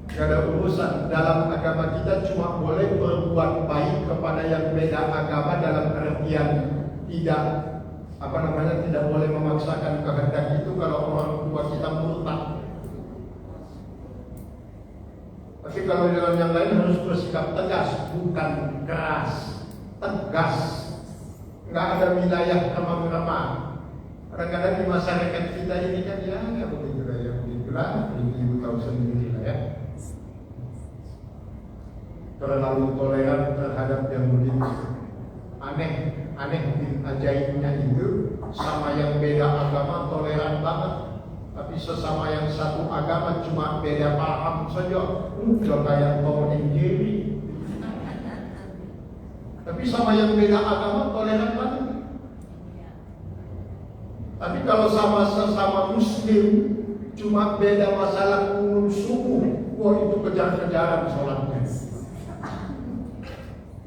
Nggak ada urusan. Dalam agama kita cuma boleh berbuat baik kepada yang beda agama dalam artian tidak tidak boleh memaksakan kehendak itu kalau orang tua kita murtad. Tapi kalau dalam yang lain harus bersikap tegas, bukan keras, tegas. Nggak ada wilayah remang-remang. Kadang-kadang di masyarakat kita ini kan ya nggak begitulah, ibu tahu sendiri lah ya. Terlalu toleran terhadap yang begitu. Aneh ajaibnya itu sama yang beda agama toleran banget. Tapi sesama yang satu agama cuma beda paham saja, udah kayak Tom and Jerry. Tapi sama yang beda agama toleran banget. Tapi kalau sama sesama Muslim cuma beda masalah umum suku, wah itu kejar-kejaran sholatnya.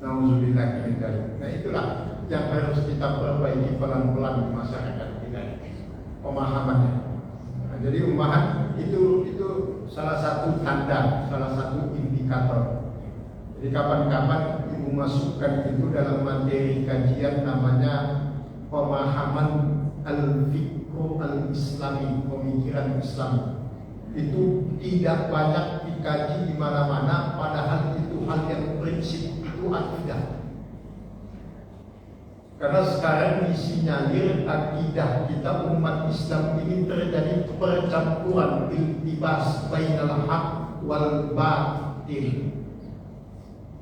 Nauzubillah min dzalik. Nah itulah yang harus kita perbaiki pelan-pelan di masyarakat kita, pemahamannya. Nah, jadi umahat itu salah satu tanda, salah satu indikator. Jadi kapan-kapan ibu masukkan itu dalam materi kajian namanya pemahaman al-fikru al-islami, pemikiran Islam. Itu tidak banyak dikaji di mana-mana, padahal itu hal yang prinsip, itu akidah. Karena sekarang disinyalir akidah kita umat Islam ini terjadi percampuran iltibas bainal haq wal batil.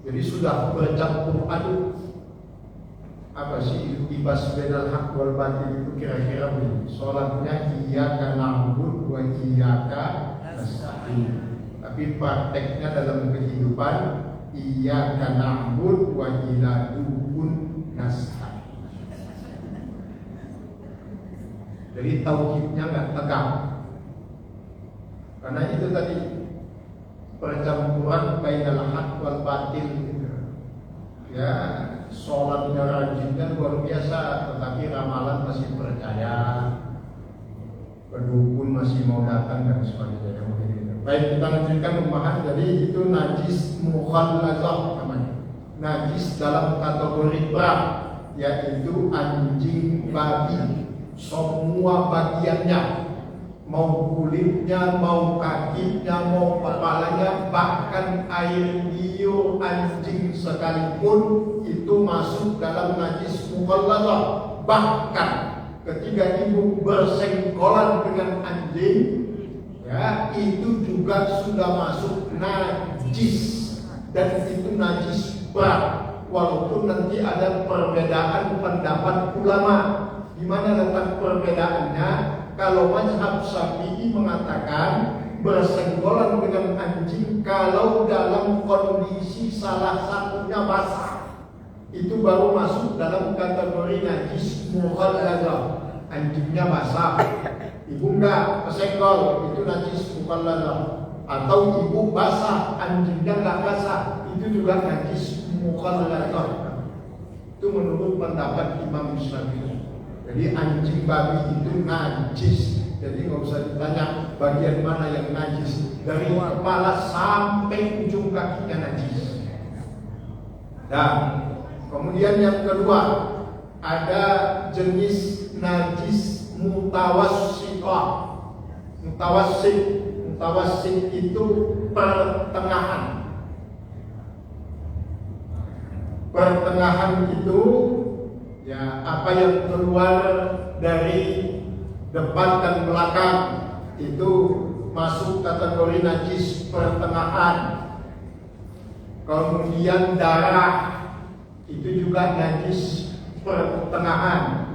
Jadi sudah bercampur aduk apa sih ibas bedal hak wal batil itu kira-kira begini. Sholatnya iyyaka na'budu wa iyyaka nasta'in. Tapi prakteknya dalam kehidupan iyyaka na'budu wa ilaihun nasta'in. Jadi tauhidnya nggak tegak. Karena itu tadi percampuran bainal haq wal batil gitu. Ya, sholatnya rajinnya luar biasa, tetapi ramalan masih percaya, pendukun masih mau datang dan sebagainya. Baik, kita lanjutkan pemahaman. Jadi itu najis mukhallazah namanya. Najis dalam kategori berat, yaitu anjing, babi, semua bagiannya, mau kulitnya, mau kakinya, mau kepalanya, bahkan air liur anjing sekalipun itu masuk dalam najis mukhallazah. Bahkan ketika ibu bersenggolan dengan anjing, ya, itu juga sudah masuk najis, dan itu najis berat. Walaupun nanti ada perbedaan pendapat ulama. Di mana letak perbedaannya? Kalau mazhab Syafi'i mengatakan bersenggolan dengan anjing kalau dalam kondisi salah satunya basah, itu baru masuk dalam kategori najis mukhallazah. Anjingnya basah, ibu enggak kesenggol, itu najis mukhallazah. Atau ibu basah, anjingnya enggak basah, itu juga najis mukhallazah. Itu menurut pendapat Imam Syafi'i. Jadi anjing babi itu najis. Jadi nggak usah ditanya bagian mana yang najis. Dari kepala sampai ujung kakinya najis. Dan kemudian yang kedua, ada jenis najis mutawassithah. Mutawassit itu pertengahan. Pertengahan itu ya, apa yang keluar dari depan dan belakang itu masuk kategori najis pertengahan. Kemudian darah itu juga najis pertengahan,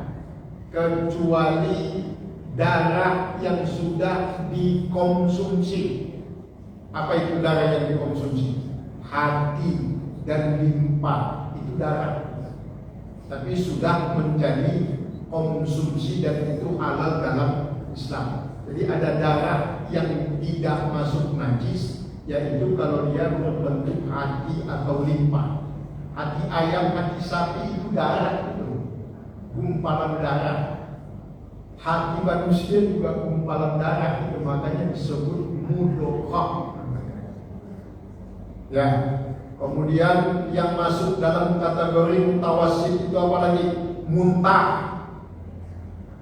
kecuali darah yang sudah dikonsumsi. Apa itu darah yang dikonsumsi? Hati dan limpa itu darah, tapi sudah menjadi konsumsi dan itu halal dalam Islam. Jadi ada darah yang tidak masuk najis, yaitu kalau dia berbentuk hati atau limpa. Hati ayam, hati sapi itu darah, itu gumpalan darah. Hati manusia juga gumpalan darah, itu makanya disebut mudghah. Ya. Kemudian yang masuk dalam kategori mutawassit itu apa lagi? Muntah.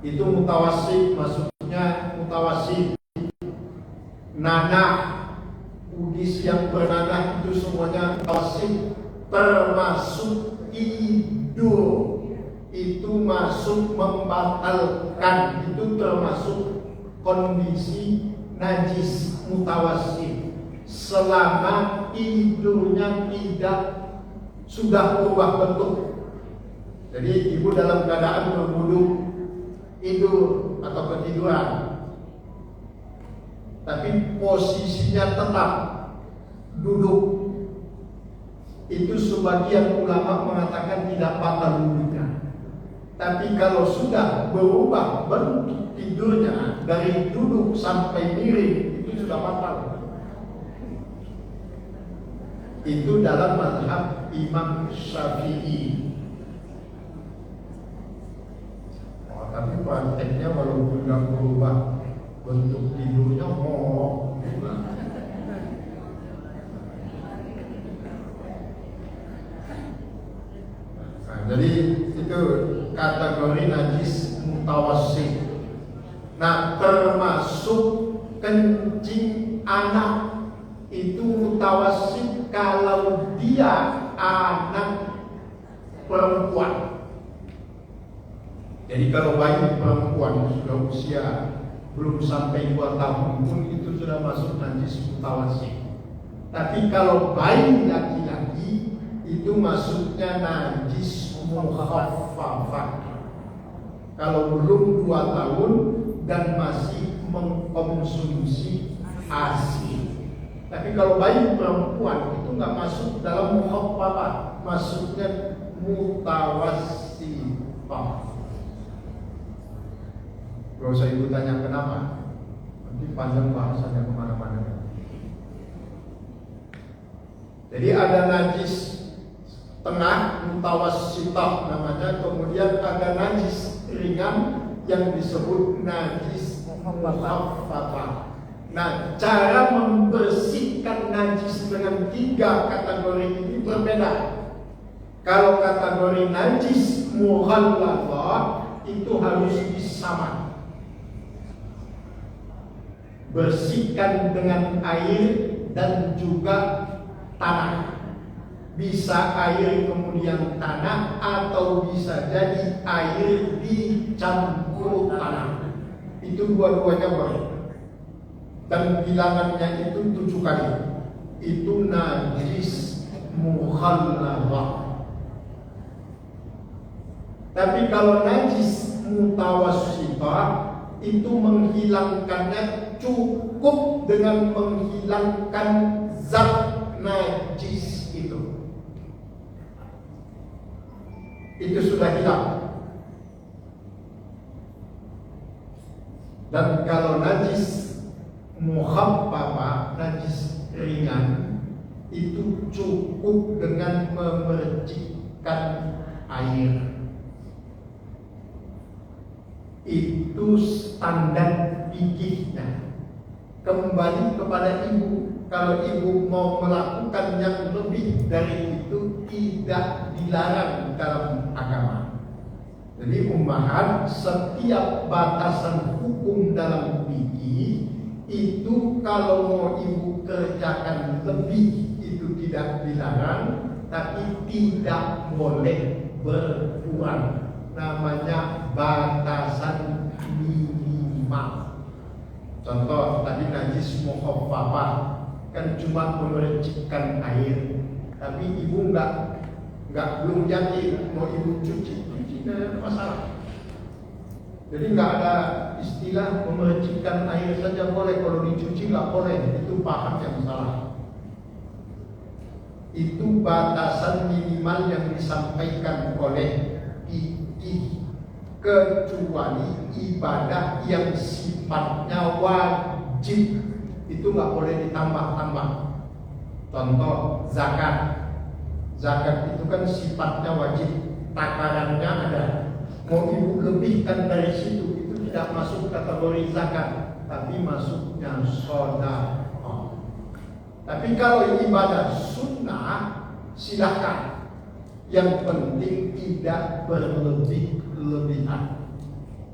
Itu mutawassit, maksudnya mutawassit. Nanah, udis yang bernanah itu semuanya mutawassit. Termasuk tidur, itu masuk membatalkan, itu termasuk kondisi najis mutawassit. Selama tidurnya tidak sudah berubah bentuk. Jadi ibu dalam keadaan berwudu, tidur atau ketiduran, tapi posisinya tetap duduk, itu sebagian ulama mengatakan tidak batal wudunya. Tapi kalau sudah berubah bentuk tidurnya dari duduk sampai miring, itu sudah batal. Itu dalam mazhab Imam Syafi'i. Oh, tapi prakteknya walaupun nggak berubah bentuk tidurnya, nah, jadi itu kategori najis mutawassit. Nah, termasuk kencing anak itu mutawassit kalau dia anak perempuan. Jadi kalau bayi perempuan sudah usia belum sampai 2 tahun pun itu sudah masuk najis mutawassit. Tapi kalau bayi laki-laki itu masuknya najis mukhaffafah. Kalau belum 2 tahun dan masih mengkonsumsi ASI. Tapi kalau bayi perempuan itu nggak masuk dalam mukhaffafah, masuknya mutawassithah. Gak usah ibu tanya kenapa, nanti panjang bahasanya kemana-mana. Jadi ada najis tengah, mutawassithah namanya, kemudian ada najis ringan yang disebut najis mukhaffafah. Nah, cara membersihkan najis dengan 3 kategori ini berbeda. Kalau kategori najis mughalladhah itu harus disamak, bersihkan dengan air dan juga tanah. Bisa air kemudian tanah, atau bisa jadi air dicampur tanah. Itu dua-duanya boleh. Dan bilangannya itu 7 kali. Itu najis mughalladhah. Tapi kalau najis mutawassithah itu menghilangkannya cukup dengan menghilangkan zat najis itu. Itu sudah hilang. Dan kalau najis mukhaffafah, najis ringan, itu cukup dengan memercikkan air. Itu standar fikihnya. Kembali kepada ibu, kalau ibu mau melakukan yang lebih dari itu tidak dilarang dalam agama. Jadi ummahat, setiap batasan hukum dalam fikih itu kalau mau ibu kerjakan lebih itu tidak dilarang, tapi tidak boleh berkurang. Namanya batasan minimal. Contoh tadi najis mukhaffafah kan cuma memercikkan air, tapi ibu belum yakin mau ibu cuci tidak ada masalah. Jadi nggak ada istilah memercikkan air saja boleh, kalau dicuci nggak boleh. Itu paham yang salah. Itu batasan minimal yang disampaikan oleh kecuali ibadah yang sifatnya wajib, itu nggak boleh ditambah-tambah. Contoh zakat. Zakat itu kan sifatnya wajib, takarannya ada. Mau ibu lebihkan dari situ, itu tidak masuk kategori zakat, tapi masuknya sedekah. Tapi kalau ibadah sunnah silahkan. Yang penting tidak berlebih-lebihan.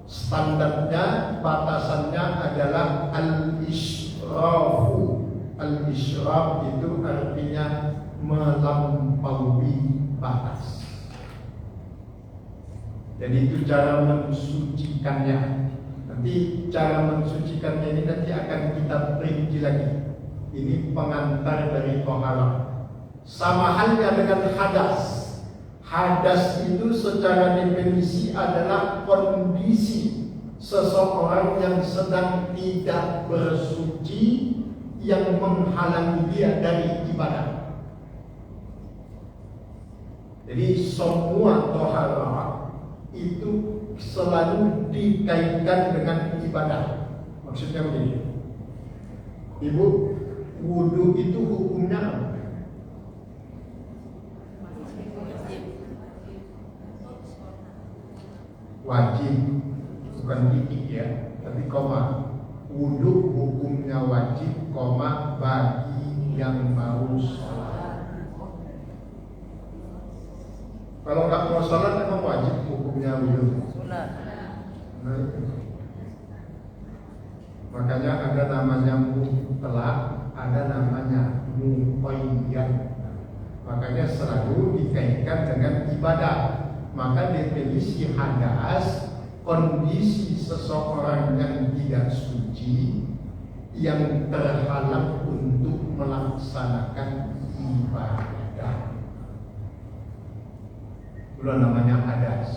Standarnya, batasannya adalah al-israfu. Al-israf itu artinya melampaui batas. Jadi itu cara mensucikannya. Nanti cara mensucikannya ini nanti akan kita perinci lagi. Ini pengantar dari tohalah. Sama halnya dengan hadas. Hadas itu secara definisi adalah kondisi seseorang yang sedang tidak bersuci yang menghalangi dia dari ibadah. Jadi semua tohalah itu selalu dikaitkan dengan ibadah. Maksudnya begini, ibu, wudu itu hukumnya apa? Wajib, bukan titik ya, tapi koma. Wudu hukumnya wajib, koma, bagi yang mau sholat. Kalau nggak mau sholat emang wajib hukumnya wudu. Makanya ada namanya mutlak, ada namanya muqayyad. Makanya selalu dikaitkan dengan ibadah. Maka definisi hadas, kondisi seseorang yang tidak suci, yang terhalang untuk melaksanakan ibadah. Itu namanya hadas.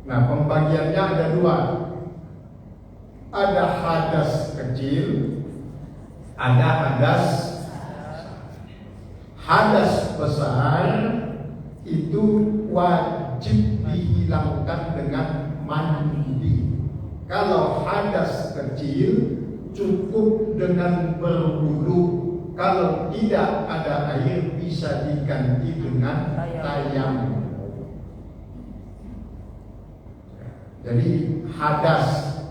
Nah, pembagiannya ada dua. Ada hadas kecil, ada hadas. Hadas besar itu wajib dihilangkan dengan mandi. Kalau hadas kecil cukup dengan berwudu. Kalau tidak ada air bisa diganti dengan tayamum. Jadi hadas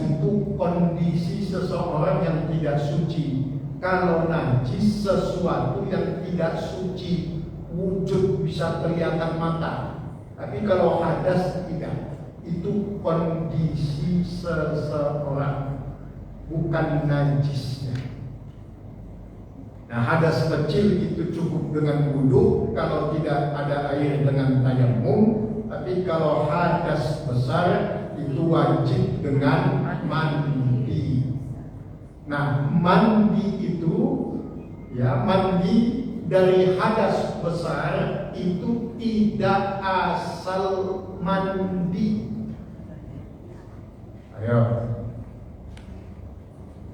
itu kondisi seseorang yang tidak suci. Kalau najis sesuatu yang tidak suci, wujud bisa kelihatan mata. Tapi kalau hadas tidak, itu kondisi seseorang, bukan najisnya. Nah, hadas kecil itu cukup dengan wudu, kalau tidak ada air dengan tayamum. Tapi kalau hadas besar itu wajib dengan mandi. Nah, mandi itu mandi dari hadas besar itu tidak asal mandi. Ayo,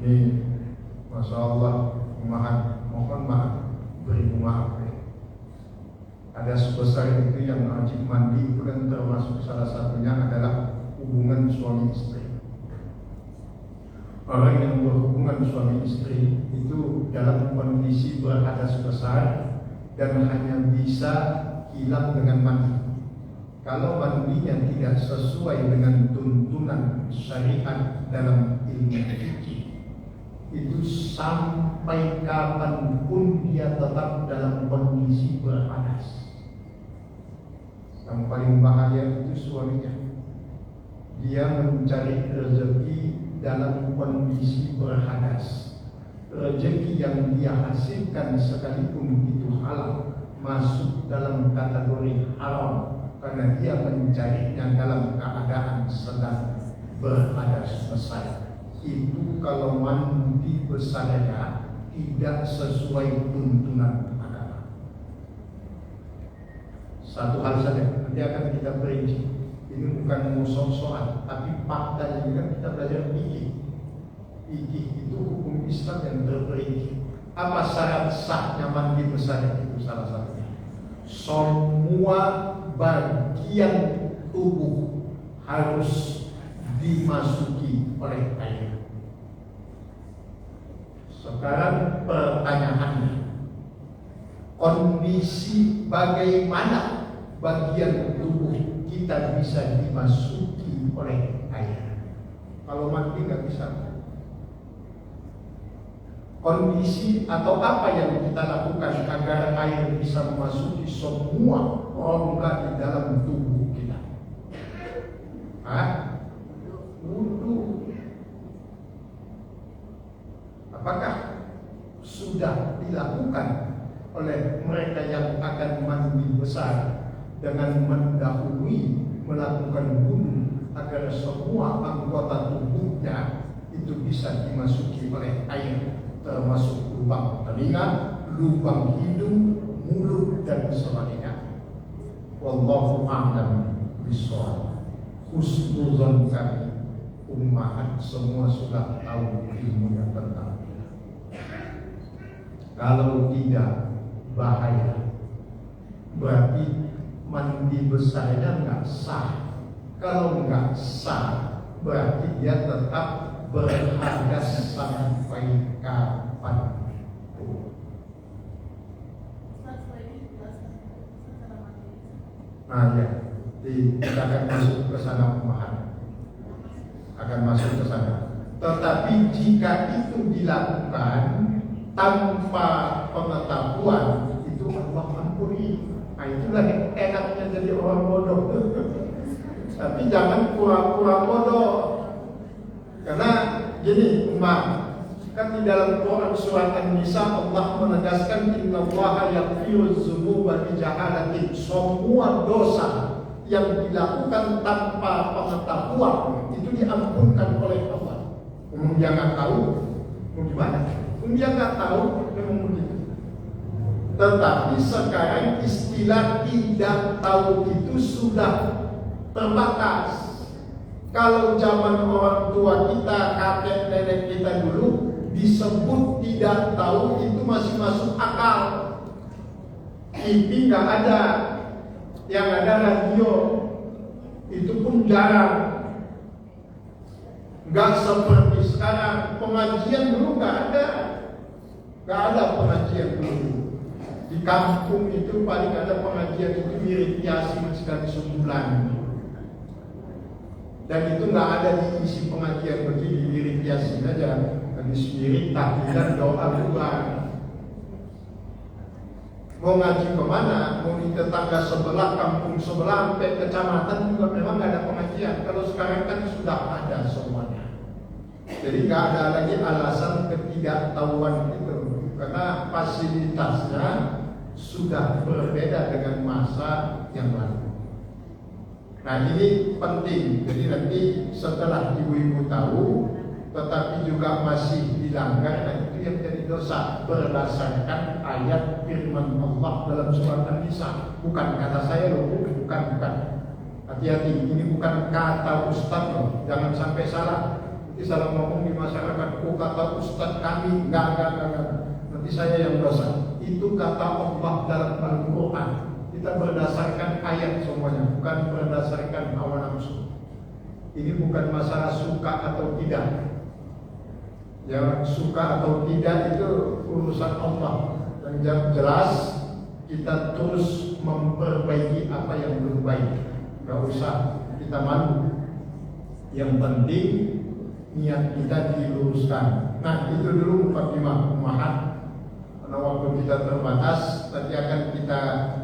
ini Masya Allah, mohon maaf, beri maaf. Hadas besar itu yang wajib mandi itu kan termasuk salah satunya adalah hubungan suami istri. Orang yang berhubungan suami istri itu dalam kondisi berhadas besar dan hanya bisa hilang dengan mandi. Kalau mandinya tidak sesuai dengan tuntunan syariat dalam ilmu fikih, itu sampai kapanpun dia tetap dalam kondisi berhadas. Yang paling bahaya itu suaminya. Dia mencari rezeki dalam kondisi berhadas. Rezeki yang dia hasilkan sekalipun itu halal, masuk dalam kategori haram, karena dia mencarinya dalam keadaan sedang berhadas besar. Itu kalau mandi besarnya tidak sesuai tuntunan agama. Satu hal saja, nanti akan kita perinci. Ini bukan musuh-musuhan, tapi fakta ini kan kita belajar fikih. Fikih itu hukum Islam yang terperinci. Apa syarat sahnya mandi besar? Itu salah satunya. Semua bagian tubuh harus dimasuki oleh air. Sekarang pertanyaannya, kondisi bagaimana bagian tubuh kita bisa dimasuki oleh air? Kalau mandi nggak bisa. Kondisi atau apa yang kita lakukan agar air bisa memasuki semua rongga di dalam tubuh kita? Wudu. Apakah sudah dilakukan oleh mereka yang akan mandi besar dengan mendahului melakukan wudu agar semua anggota tubuhnya itu bisa dimasuki oleh air, termasuk lubang telinga, lubang hidung, mulut dan sebagainya? Wallahu a'lam bishawab. Husnuzon kami ummahat semua sudah tahu ilmunya tentang itu. Kalau tidak, bahaya. Berarti mandi besarnya nggak sah. Kalau nggak sah, berarti dia tetap berhadas sampai kapan? Nah ya, kita akan masuk ke sana pemahaman. Akan masuk ke sana. Tetapi jika itu dilakukan tanpa pengetahuan, itu Allah ampuni. Nah itulah enaknya jadi orang bodoh. Tapi jangan pura-pura bodoh. Karena gini, kan di dalam Quran surat An-Nisa Allah menegaskan innallaha yaghfiru dzunuba bi jahalatin. Semua dosa yang dilakukan tanpa pengetahuan itu diampunkan oleh Allah. Dia nggak tahu, mau gimana? Dia nggak tahu, memang begitu. Tetapi sekarang istilah tidak tahu itu sudah terbatas. Kalau zaman orang tua kita, kakek nenek kita dulu disebut tidak tahu, itu masih masuk akal. TV nggak ada, yang ada radio, itu pun jarang. Nggak seperti sekarang, pengajian dulu nggak ada pengajian dulu. Di kampung itu paling ada pengajian itu Wirid Yasin sekali sebulan. Dan itu nggak ada diisi pengajian begini, Wirid Yasin aja. Habis wirid, tahlilan, doa bulan. Mau ngaji kemana? Mau di tetangga sebelah, kampung sebelah, sampai kecamatan juga memang nggak ada pengajian. Kalau sekarang kan sudah ada semuanya. Jadi nggak ada lagi alasan ketidaktahuan itu, karena fasilitasnya sudah berbeda dengan masa yang lalu. Nah ini penting. Jadi nanti setelah ibu-ibu tahu, tetapi juga masih dilanggar, dan itu yang jadi dosa berdasarkan ayat firman Allah dalam surat An-Nisa. Bukan kata saya loh, bukan. Hati-hati, ini bukan kata ustaz loh, jangan sampai salah. Nanti salah ngomong di masyarakat, oh kata ustaz kami, enggak. Nanti saya yang dosa. Itu kata Allah dalam Al-Quran. Kita berdasarkan ayat semuanya, bukan berdasarkan hawa nafsu. Ini bukan masalah suka atau tidak. Yang suka atau tidak itu urusan Allah. Yang jelas kita terus memperbaiki apa yang belum baik. Gak usah kita malu. Yang penting niat kita diluruskan. Nah itu dulu mukadimah ummahat. Karena waktu kita terbatas, nanti akan kita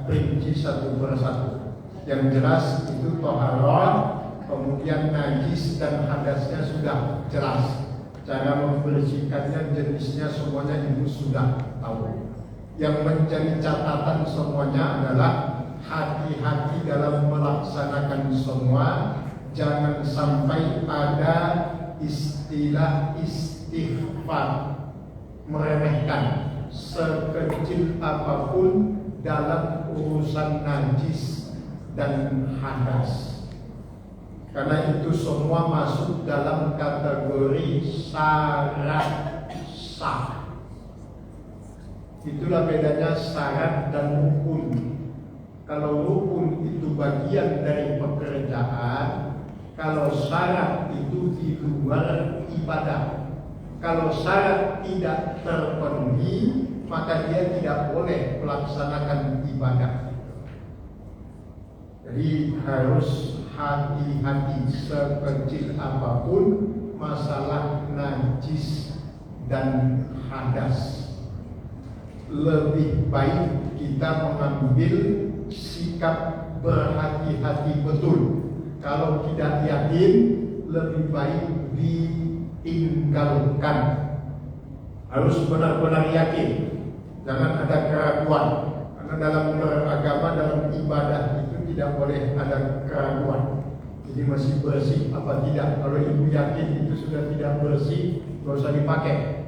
rinci satu persatu. Yang jelas itu toharoh, kemudian najis dan hadasnya sudah jelas. Cara membersihkannya, jenisnya semuanya ibu sudah tahu. Yang menjadi catatan semuanya adalah hati-hati dalam melaksanakan semua. Jangan sampai ada istilah istighfar, meremehkan sekecil apapun dalam urusan najis dan hadas. Karena itu semua masuk dalam kategori syarat sah. Itulah bedanya syarat dan rukun. Kalau rukun itu bagian dari pekerjaan, kalau syarat itu di luar ibadah. Kalau syarat tidak terpenuhi, maka dia tidak boleh melaksanakan ibadah. Jadi harus hati-hati sekecil apapun masalah najis dan hadas. Lebih baik kita mengambil sikap berhati-hati betul. Kalau tidak yakin, lebih baik ditinggalkan. Harus benar-benar yakin. Jangan ada keraguan. Karena dalam beragama, dalam ibadah itu tidak boleh ada keraguan. Jadi masih bersih apa tidak. Kalau ibu yakin itu sudah tidak bersih, tidak usah dipakai.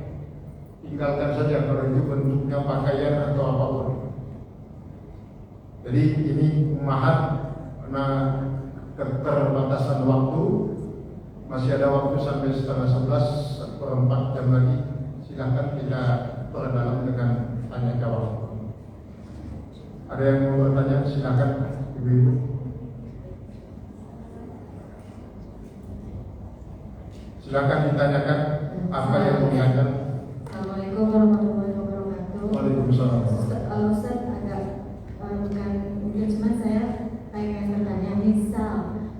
Tinggalkan saja kalau itu bentuknya pakaian atau apapun. Jadi ini ummahat, karena keterbatasan waktu, masih ada waktu sampai 10:30, 1/4 jam lagi. Silahkan kita perdalam dengan tanya jawab. Ada yang mau bertanya? Silahkan ibu-ibu. Silakan ditanyakan apa yang mau ditanyakan. Assalamualaikum warahmatullahi wabarakatuh. Waalaikumsalam. Ustaz agak bukan mungkin, cuma saya pengen bertanya, misal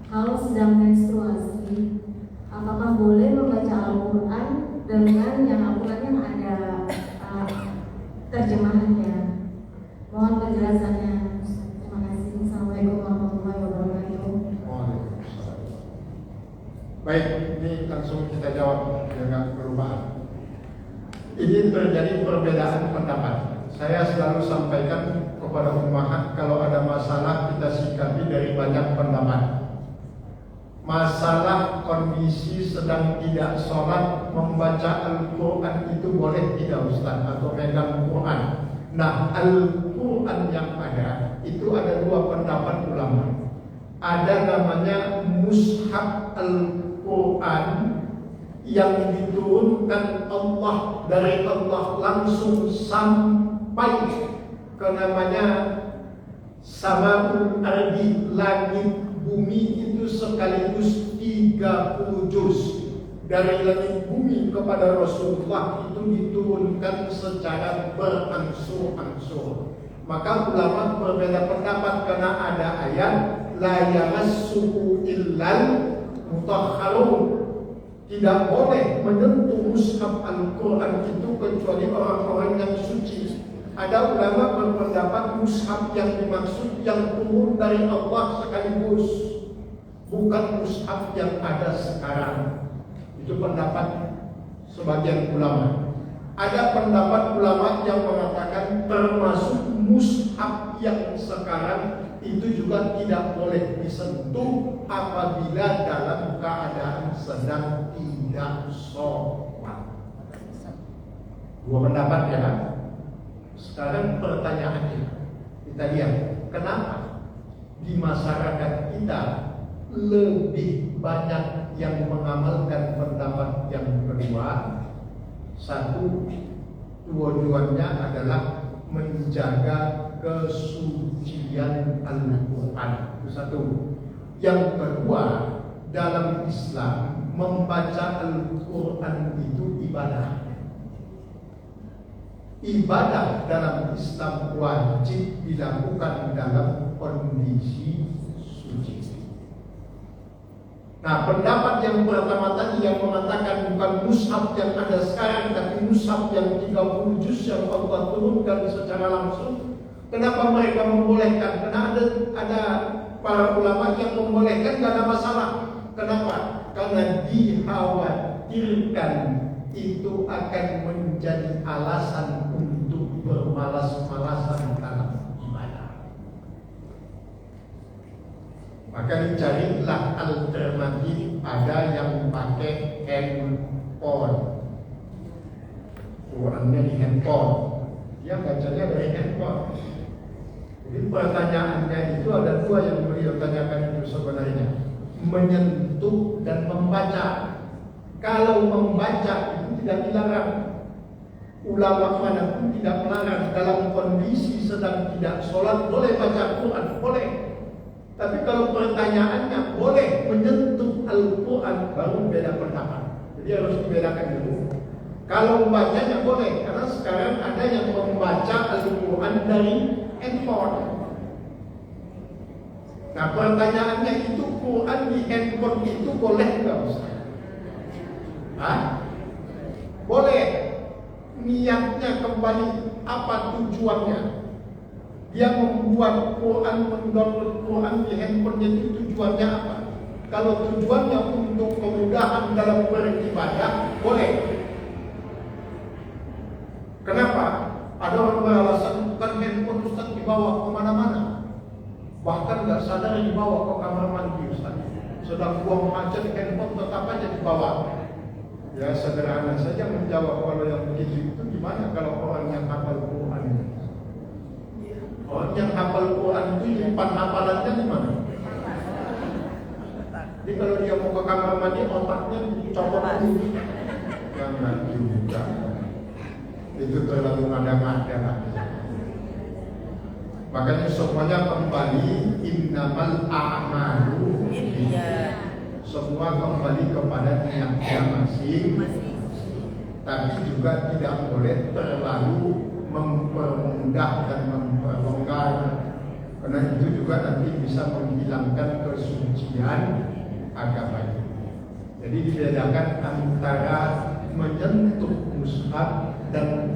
kalau sedang menstruasi, apakah boleh membaca Al-Quran dengan yang Al-Quran yang ada terjemahannya? Mohon penjelasannya. Terima kasih. Assalamualaikum warahmatullahi wabarakatuh. Waalaikumsalam. Baik, ini langsung kita jawab dengan perubahan. Ini terjadi perbedaan pendapat. Saya selalu sampaikan kepada ummahat, kalau ada masalah kita sikapi dari banyak pendapat. Masalah kondisi sedang tidak sholat, membaca Al-Quran itu boleh tidak Ustaz? Atau megang Quran? Nah, Al-Quran yang ada itu ada dua pendapat ulama. Ada namanya mushaf Al-Quran yang diturunkan Allah dari Allah langsung sampai ke namanya Samaul Ardi, langit bumi itu sekaligus 30 juz. Dari langit bumi kepada Rasulullah itu diturunkan secara berangsur-angsur. Maka ulama berbeda pendapat karena ada ayat la yamassuhu illal mutahharun. Tidak boleh menyentuh mushaf Al-Quran itu kecuali orang-orang yang suci. Ada ulama berpendapat mushaf yang dimaksud yang turun dari Allah sekaligus, bukan mushaf yang ada sekarang. Itu pendapat sebagian ulama. Ada pendapat ulama yang mengatakan termasuk mushaf yang sekarang itu juga tidak boleh disentuh apabila dalam keadaan sedang tidak sholat. Dua pendapat ya. Sekarang pertanyaannya, kita lihat kenapa di masyarakat kita lebih banyak yang mengamalkan pendapat yang kedua. Satu, tujuannya adalah menjaga kesucian Al-Quran. Itu satu. Yang kedua, dalam Islam membaca Al-Quran itu ibadah. Ibadah dalam Islam wajib dilakukan dalam kondisi suci. Nah, pendapat yang pertama tadi yang mengatakan bukan mushaf yang ada sekarang, tapi mushaf yang 30 juz yang Allah turunkan secara langsung. Kenapa mereka membolehkan? Karena ada para ulama yang membolehkan, tidak ada masalah. Kenapa? Karena dikhawatirkan itu akan menjadi alasan untuk bermalas-malasan dalam ibadah. Maka dicarilah alternatif, ada yang pakai handphone. Qurannya di handphone, dia bacanya dari handphone. Jadi pertanyaannya itu ada dua yang beliau tanyakan itu sebenarnya, menyentuh dan membaca. Kalau membaca itu tidak dilarang, ulama manapun tidak melarang. Dalam kondisi sedang tidak sholat boleh baca Quran, boleh. Tapi kalau pertanyaannya boleh menyentuh Al-Quran, baru beda pendapat. Jadi harus dibedakan dulu. Kalau membacanya boleh, karena sekarang ada yang membaca Al-Quran dari handphone. Nah, pertanyaannya itu Quran di handphone itu boleh nggak Ustaz? Boleh. Niatnya kembali, apa tujuannya? Dia membuat Quran, mendownload Quran di handphonenya itu tujuannya apa? Kalau tujuannya untuk kemudahan dalam beribadah, boleh. Kenapa? Ada orang beralasan bukan handphone Ustaz dibawa kemana-mana, bahkan nggak sadar dibawa ke kamar mandi Ustaz. Sedang buang hajat, handphone tetap aja dibawa. Ya sederhana saja menjawab kalau yang begitu itu gimana kalau orang yang hafal Quran? Orang yang hafal Quran itu nyimpan hafalannya di mana? Jadi kalau dia mau ke kamar mandi otaknya dicopot dulu. Jangan juga. Itu terlalu ngada-ngada. Makanya semuanya kembali innamal a'malu binniyat. Semua kembali kepada niatnya masing. Tapi juga tidak boleh terlalu mempermudah dan memperlonggar, karena itu juga nanti bisa menghilangkan kesucian agama ini. Jadi dibedakan antara menyentuh mushaf dan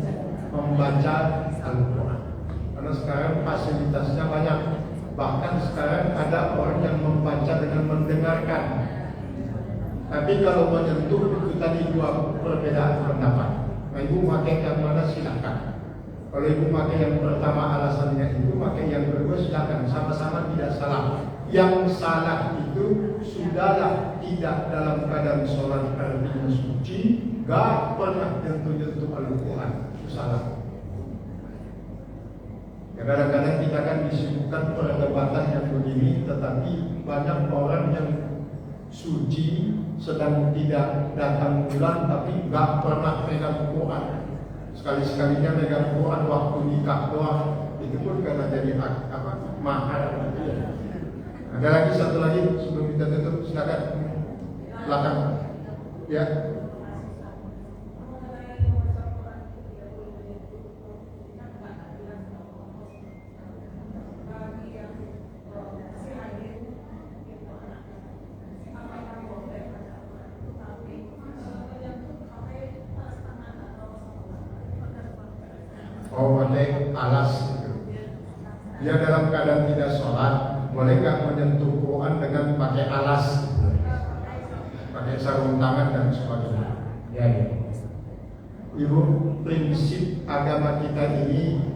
membaca Al-Quran. Karena sekarang fasilitasnya banyak. Bahkan sekarang ada orang yang membaca dengan mendengarkan. Tapi kalau menyentuh itu tadi dua perbedaan pendapat. Nah, ibu pakai yang mana silakan. Kalau ibu pakai yang pertama alasannya itu, pakai yang kedua silakan. Sama-sama tidak salah. Yang salah itu sudahlah tidak dalam keadaan sholat artinya suci, gak pernah nyentuh-nyentuh Al-Quran, itu salah. Kadang-kadang kita kan disibukkan perdebatan yang begini, tetapi banyak orang yang suci sedang tidak datang bulan tapi nggak pernah pegang Quran. Sekali-sekalinya pegang Quran waktu nikah doang, itu pun karena jadi mahar. Ada lagi satu lagi sebelum kita tutup, silakan belakang ya. Oh, pakai alas gitu. Dia dalam keadaan tidak sholat, boleh nggak menyentuh Quran dengan pakai alas gitu. Pakai sarung tangan dan sebagainya. Ya, ya. Ibu, prinsip agama kita ini,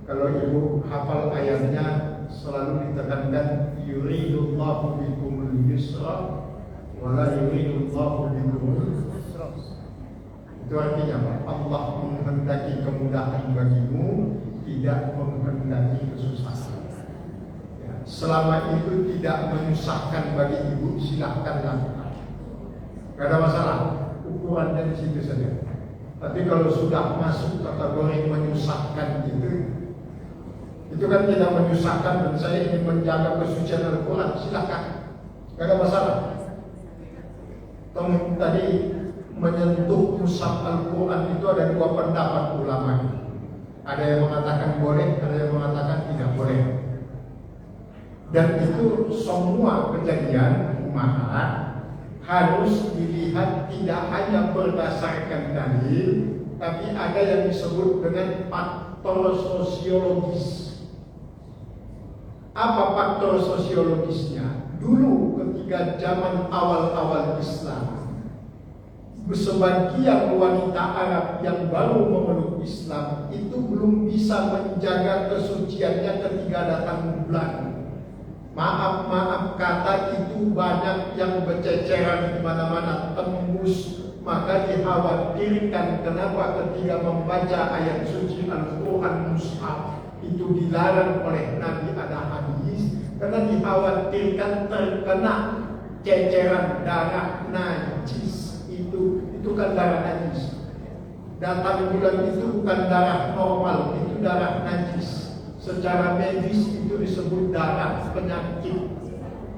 kalau ibu hafal ayatnya selalu ditekankan yuridullahu bikumul yusra wala yuridullahu bikumul usra. Itu artinya apa? Allah menghendaki kemudahan bagimu, tidak menghendaki kesusahan. Ya, selama itu tidak menyusahkan bagi ibu, silahkan lakukan. Gak ada masalah, ukurannya di situ saja. Tapi kalau sudah masuk kategori menyusahkan itu kan tidak menyusahkan dan saya ingin menjaga kesucian Al-Quran, silahkan. Gak ada masalah. Tadi menyentuh mushaf Al-Quran itu ada dua pendapat ulama. Ada yang mengatakan boleh, ada yang mengatakan tidak boleh. Dan itu semua kejadian umat harus dilihat tidak hanya berdasarkan dalil, tapi ada yang disebut dengan faktor sosiologis. Apa faktor sosiologisnya? Dulu ketika zaman awal-awal Islam, sebagian wanita Arab yang baru memeluk Islam itu belum bisa menjaga kesuciannya ketika datang bulan. Maaf kata itu banyak yang berceceran di mana-mana, tembus. Maka dikhawatirkan kenapa ketika membaca ayat suci Al-Quran mushaf itu dilarang oleh Nabi, ada hadis, karena dikhawatirkan terkena ceceran darah najis. Itu kan darah najis. Datang bulan itu bukan darah normal, itu darah najis. Secara medis itu disebut darah penyakit.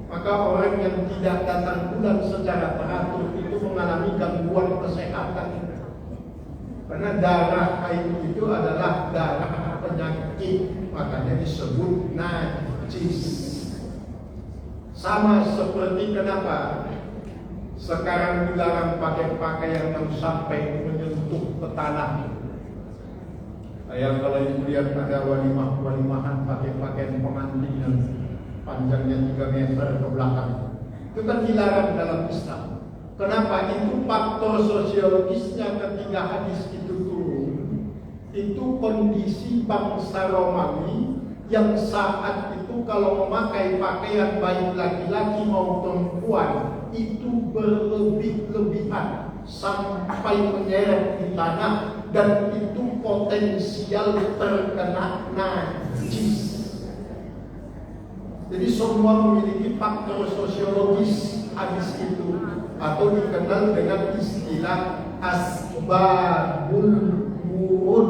Maka orang yang tidak datang bulan secara teratur itu mengalami gangguan kesehatan. Karena darah haid itu adalah darah penyakit, makanya disebut najis. Sama seperti kenapa sekarang dilarang pakai pakaian yang sampai menyentuh ke tanah. Yang kalau ibu lihat ada walimahan pakai pakaian pengantin yang panjangnya 3 meter ke belakang, itu kan dilarang dalam Islam. Kenapa? Itu faktor sosiologisnya ketika hadis itu turun. Itu kondisi bangsa Romawi yang saat itu kalau memakai pakaian baik laki-laki maupun perempuan itu berlebih-lebihan sampai menyeret di tanah, dan itu potensial terkena najis. Jadi semua memiliki faktor sosiologis hadis itu, atau dikenal dengan istilah asbabul wurud.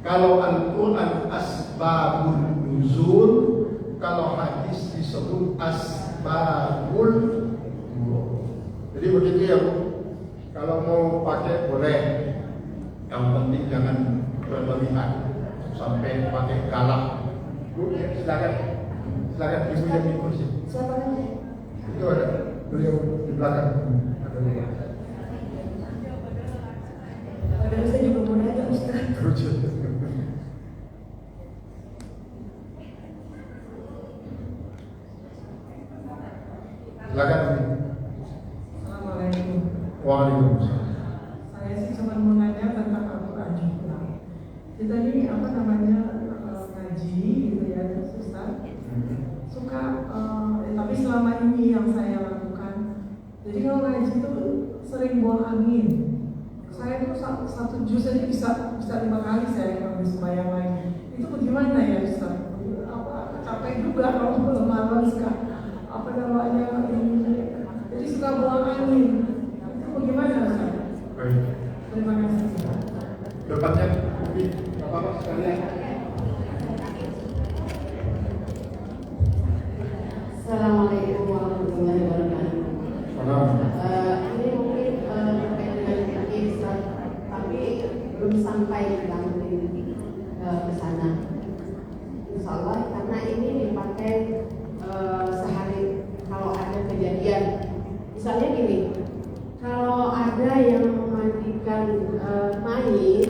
Kalau Al-Quran asbabul nuzul, kalau hadis disebut asbabul wurud. Jadi begitu ya Bu. Kalau mau pakai boleh, yang penting jangan berlebihan sampai pakai galak. Bu, ya, silakan ibu yang di kursi. Siapa namanya? Itu ada beliau di belakang. Ada dua. Padahal saya juga mau nanya Ustaz. Silakan. Assalamualaikum. Waalaikumsalam. Saya sih cuma mau nanya tentang Al-Quran juga. Kita ini apa namanya ngaji gitu ya, Ustaz. Suka, tapi selama ini yang saya lakukan, jadi kalau ngaji itu sering buang angin. Saya itu satu juz aja bisa 5 kali saya ngambil sembahyang lagi. Itu bagaimana ya Ustaz? Capek juga kalau malam jadi suka buang angin. Itu bagaimana Ustaz? Baik. Terima kasih. Depannya, Bapak sekalian. Assalamualaikum warahmatullahi wabarakatuh. Salam. Ini mungkin terkait dengan fikih, tapi belum sampai ke sana. Insya Allah karena ini dipakai sehari kalau ada kejadian. Misalnya gini, kalau ada yang memandikan mayit,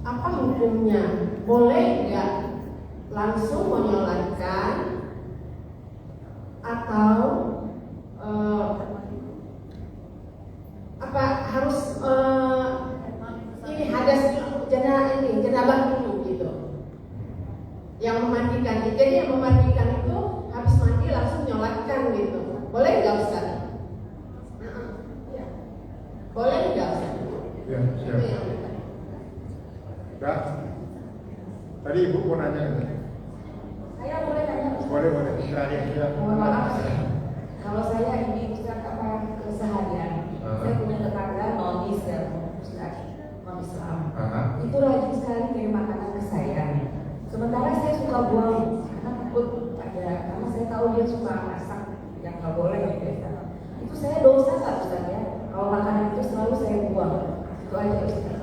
apa hukumnya? Boleh nggak langsung menyolatkan? Atau apa harus ini hadas jenabah dulu gitu yang memandikan. Jadi yang memandikan itu habis mandi langsung nyolatkan gitu. Boleh nggak Ustaz? Boleh nggak Ustaz? Ya, siap. Kak, tadi Ibu mau nanya kan? Saya boleh tanya Ustaz? Boleh. Terakhir ya. Mohon maaf, kalau saya ini Ustaz keseharian, saya punya tetangga non-Islam, Ustaz, non-Islam. Itu rajin sekali kirim makanan ke saya. Sementara saya suka buang karena takut karena saya tahu dia suka masak yang nggak boleh gitu ya. Itu saya dosa nggak Ustaz ya? Kalau makanan itu selalu saya buang. Itu aja Ustaz.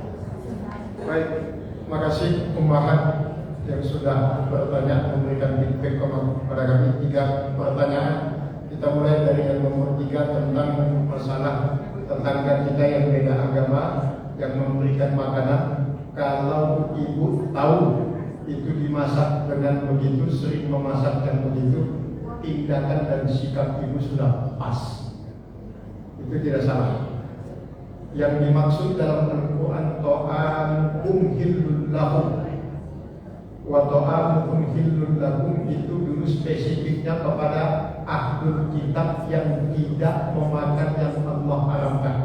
Baik, terima kasih Ummahat yang sudah bertanya memberikan feedback kepada kami. 3 pertanyaan. Kita mulai dari yang nomor 3 tentang masalah tetangga kita yang beda agama yang memberikan makanan. Kalau ibu tahu itu dimasak dengan begitu, sering memasak yang begitu, tindakan dan sikap ibu sudah pas. Itu tidak salah. Yang dimaksud dalam Al-Quran ta'amukum hillul lahum wa ta'amukum hillul lahum itu dulu spesifiknya kepada ahlul kitab yang tidak memakan yang Allah haramkan.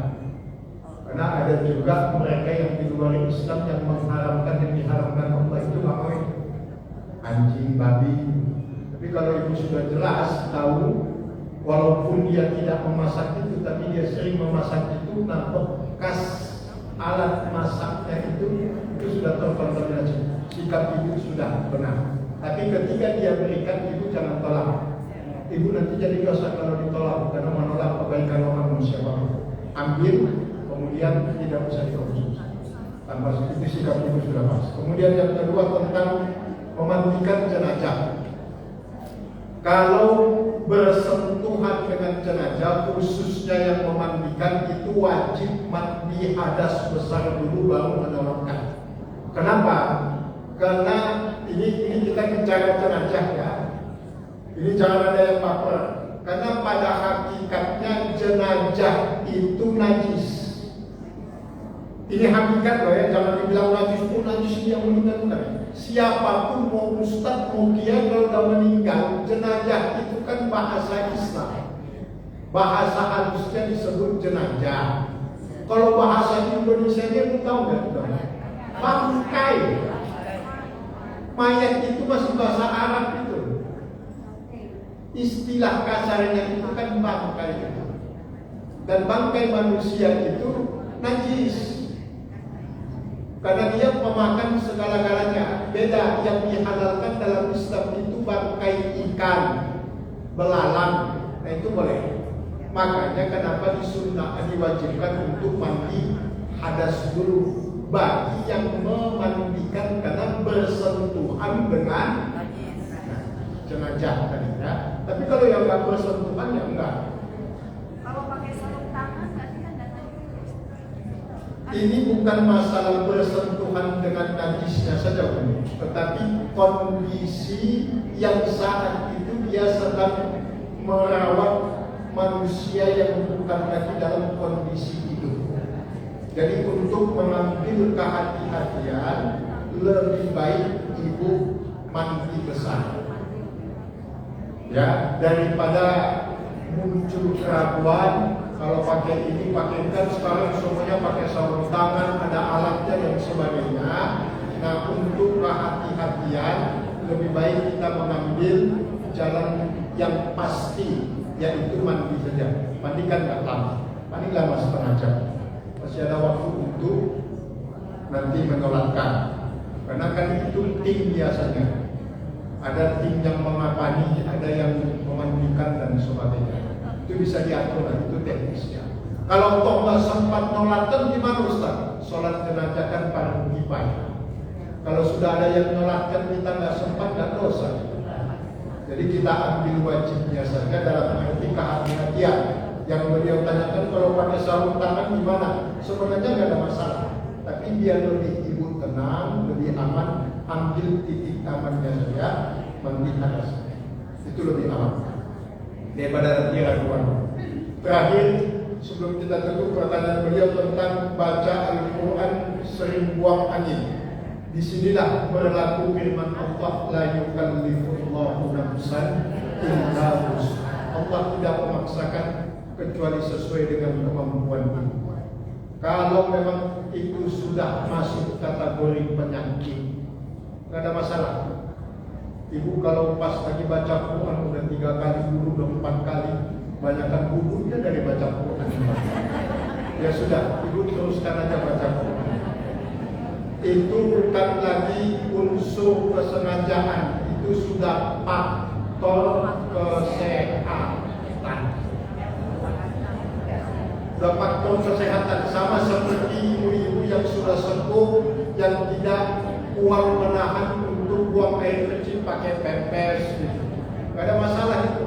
Karena ada juga mereka yang di luar Islam yang mengharamkan yang diharamkan Allah itu apa? Anjing, babi. Tapi kalau ibu sudah jelas tahu, walaupun dia tidak memasak itu, tapi dia sering memasak itu, nah bekas alat masaknya itu sudah terkontaminasi. Sikap ibu sudah benar. Tapi ketika dia berikan, ibu jangan tolak. Ibu nanti jadi dosa kalau ditolak, karena menolak kebaikan orang manusia. Ambil, kemudian tidak bisa dikonsumsi. Tanpa itu sikap ibu sudah pas. Kemudian yang kedua tentang memandikan jenazah. Kalau bersentuhan dengan jenazah, khususnya yang memandikan itu wajib mandi hadas besar dulu baru menolongkan. Kenapa? Karena ini kita bicara jenazah ya. Ini jangan ada yang baper. Karena pada hakikatnya jenazah itu najis. Ini hakikat loh ya, jangan dibilang najis itu najis yang meninggal. Siapapun mau ustaz mau kiai kalau sudah meninggal, jenazah itu kan bahasa Islam. Bahasa halusnya disebut jenazah. Kalau bahasa Indonesia dia tahu nggak? Bangkai. Mayat itu masih bahasa Arab itu. Istilah kasarnya itu kan bangkai. Dan bangkai manusia itu najis. Karena dia pemakan segala-galanya. Beda yang dihalalkan dalam Islam itu bangkai ikan, belalang. Nah itu boleh. Makanya kenapa diwajibkan untuk mandi hadas dulu bagi yang memandikan karena bersentuhan dengan jenazah tadi ya. Tapi kalau yang nggak bersentuhan ya enggak. Kalau pakai sarung tangan berarti kan Ini bukan masalah bersentuhan dengan najisnya saja, tetapi kondisi yang saat itu dia sedang merawat manusia yang bukan lagi dalam kondisi hidup. Jadi untuk mengambil kehati-hatian, lebih baik ibu mandi besar. Ya, daripada muncul keraguan. Kalau pakai ini, pakai kan sekarang semuanya pakai sarung tangan, ada alatnya dan sebagainya. Nah, untuk kehati-hatian lebih baik kita mengambil jalan yang pasti, yaitu mandi saja. Mandi kan nggak lama, paling lama setengah jam. Masih ada waktu untuk nanti menyolatkan. Karena kan itu tim biasanya. Ada tim yang mengapani, ada yang memandikan dan sebagainya. Itu bisa diatur, itu teknisnya. Kalau toh nggak sempat nyolatkan gimana Ustaz? Sholat jenazah kan fardu kifayah. Kalau sudah ada yang nyolatkan kita nggak sempat, nggak dosa. Jadi kita ambil wajibnya saja dalam arti kehati-hatian. Yang beliau tanyakan kalau pakai sarung tangan gimana? Sebenarnya nggak ada masalah. Tapi biar lebih ibu tenang, lebih aman, ambil titik amannya saja, mandi atas. Itu lebih aman daripada nanti raguan. Terakhir, sebelum kita tutup, pertanyaan beliau tentang baca Al-Quran sering buang angin. Disinilah berlaku firman Allah, la yukallifullahu nafsan illa wus'aha. Allah tidak memaksakan kecuali sesuai dengan kemampuan. Kalau memang itu sudah masuk kategori penyakit, nggak ada masalah. Ibu kalau pas lagi baca Quran udah 3 kali dulu, udah 4 kali, banyakkan bukunya dari baca Quran. Ya sudah, ibu teruskan aja baca Quran. Itu bukan lagi unsur kesengajaan, itu sudah faktor kesehatan. Sudah faktor kesehatan, sama seperti ibu-ibu yang sudah sepuh yang tidak kuat menahan untuk buang air kecil pakai pampers. Gak ada masalah itu.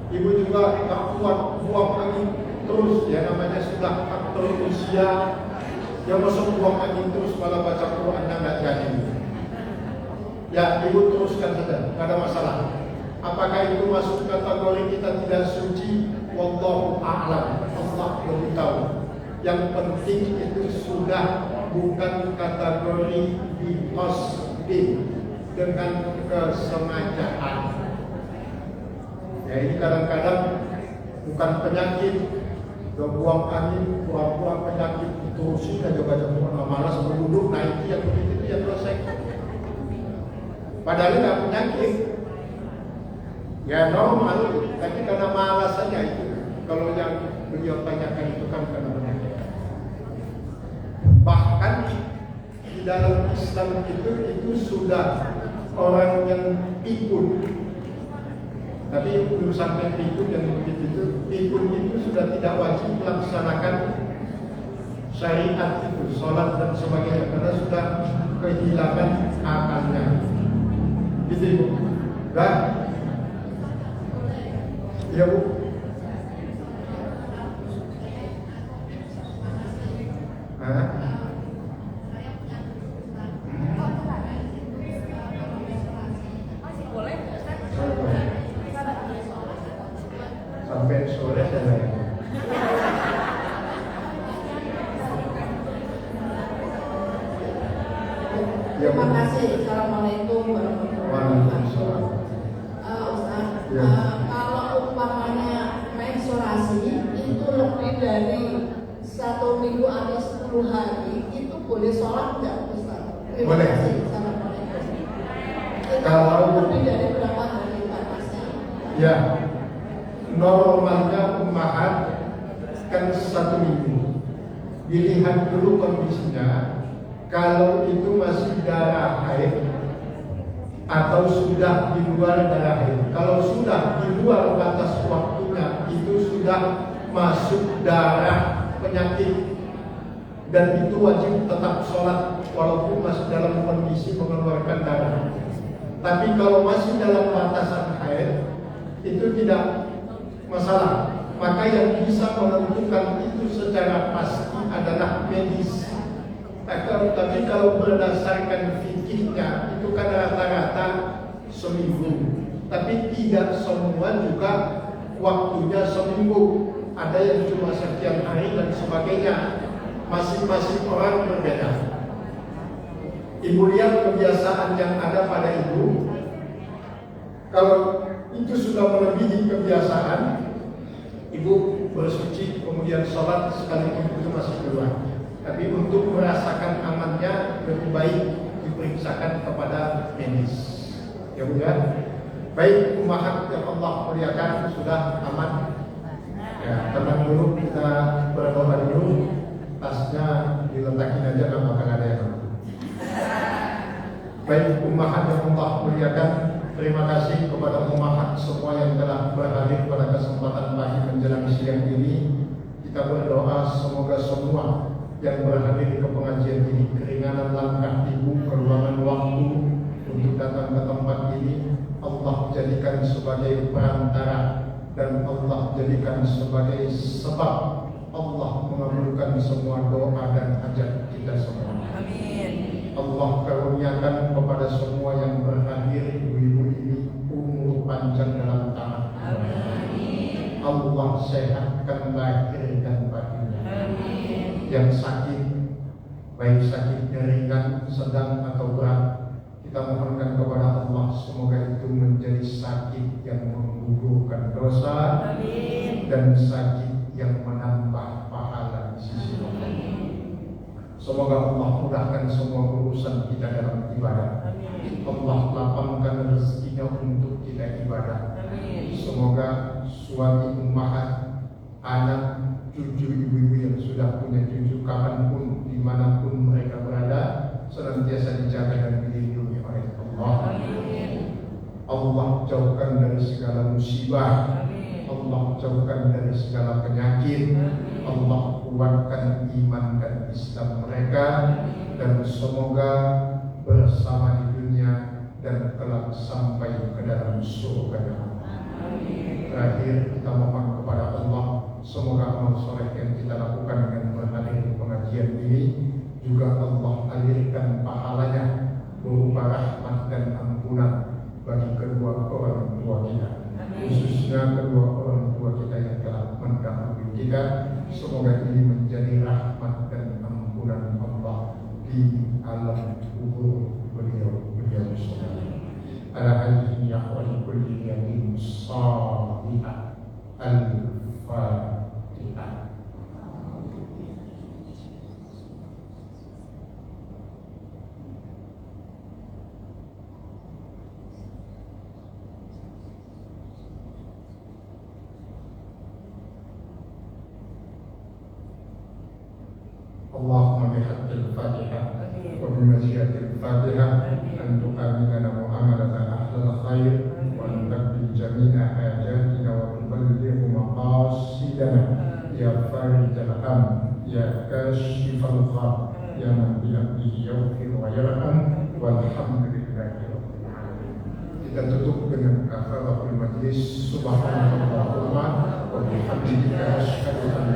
Ibu juga tak kuat buang angin terus, ya namanya sudah faktor usia. Yang masuk buang angin terus malah baca Quran nggak jadi. Ya, ibu teruskan saja, nggak ada masalah. Apakah itu masuk kategori kita tidak suci? Wallahu a'lam. Allah lebih tahu. Yang penting itu sudah bukan kategori biqasdin, dengan kesengajaan. Ya, ini kadang-kadang bukan penyakit. Udah buang angin, buang penyakit, terusin aja baca Quran, malas berduduk, nah itu yang begitu yang selesai. Padahal nggak penyakit, ya normal, tapi karena malas saja itu. Kalau yang beliau tanyakan itu kan karena penyakit. Bahkan di dalam Islam itu sudah orang yang pikun. Tapi belum sampai pikun yang begitu, pikun itu sudah tidak wajib melaksanakan syariat itu, sholat dan sebagainya, karena sudah kehilangan akalnya. Gitu ibu, enggak? Iya bu. Hah? Sampai sore saya. Terima kasih. Assalamualaikum warahmatullahi wabarakatuh. Ustaz, Ya. kalau umpamanya menstruasi itu lebih dari 1 minggu atau 10 hari, itu boleh sholat nggak Ustaz? Terima Boleh. kasih. Assalamualaikum. Itu Kalau- lebih dari berapa hari batasnya? Ya, normalnya ummahat kan 1 minggu. Dilihat dulu kondisinya. Kalau itu masih darah haid atau sudah di luar darah haid. Kalau sudah di luar batas waktunya, itu sudah masuk darah penyakit, dan itu wajib tetap sholat walaupun masih dalam kondisi mengeluarkan darah. Tapi kalau masih dalam batasan haid, itu tidak masalah. Maka yang bisa menentukan itu secara pasti adalah medis. Tapi kalau berdasarkan fikihnya itu kan rata-rata seminggu. Tapi tidak semua juga waktunya seminggu. Ada yang cuma sekian hari dan sebagainya. Masing-masing orang berbeda. Ibu lihat kebiasaan yang ada pada ibu. Kalau itu sudah melebihi kebiasaan, ibu bersuci kemudian sholat sekalipun itu masih keluar. Tapi untuk merasakan amannya lebih baik diperiksakan kepada medis. Ya Bu ya. Baik ummahat yang Allah muliakan, sudah aman. Ya, tenang dulu, kita berdoa dulu. Tasnya diletakin aja, nggak bakal ada yang ambil. Baik ummahat yang Allah muliakan, terima kasih kepada ummahat semua yang telah berhadir pada kesempatan pagi menjelang siang ini. Kita berdoa semoga semua yang berhadir ke pengajian ini keringanan langkah ibu, keluangan waktu untuk datang ke tempat ini Allah jadikan sebagai perantara, dan Allah jadikan sebagai sebab Allah mengabulkan semua doa dan hajat kita semua. Amin. Allah karuniakan kepada semua yang berhadir ibu-ibu ini umur panjang dalam taat. Amin. Allah sehatkan lahir dan batinnya. Amin. Yang sakit, baik sakitnya ringan, sedang atau berat, kita mohonkan kepada Allah semoga itu menjadi sakit yang menggugurkan dosa. Amin. Dan sakit yang menambah pahala di sisi Allah. Semoga Allah mudahkan semua urusan kita dalam ibadah. Amin. Allah lapangkan rezekinya untuk kita ibadah. Amin. Semoga suami ummahat, anak, cucu ibu-ibu yang sudah punya cucu, kapanpun, dimanapun mereka berada, senantiasa dijaga dan dilindungi oleh Allah. Amin. Allah jauhkan dari segala musibah. Amin. Allah jauhkan dari segala penyakit. Allah kuatkan iman dan Islam mereka, dan semoga bersama di dunia dan kelak sampai ke dalam surga. Terakhir kita mohon kepada Allah, semoga amal soleh yang kita lakukan dengan berhadir di pengajian ini juga Allah alirkan pahalanya berupa rahmat dan ampunan bagi kedua orang tua kita, khususnya kedua orang tua kita yang telah mendahului kita. Semoga ini menjadi rahmat dan ampunan Allah di alam kubur beliau semua. Ala hadhihi yaqul kulli yamin salihah. Al-Fatihah. Allahumma bihaqqil Fatihah wa bimasyiatil Fatihah an tu'amilana mu'amalata ahlal khair wa nutaqbil jami'a hajatina wa tuballighu maqasidana ya farijal ham ya kashifal gham ya man bi'abdihi yaghfir wa yarham walhamdulillahi rabbil alamin. Kita tutup dengan kafaratul majlis. Subhanallahumma wa bihamdika asyhadu an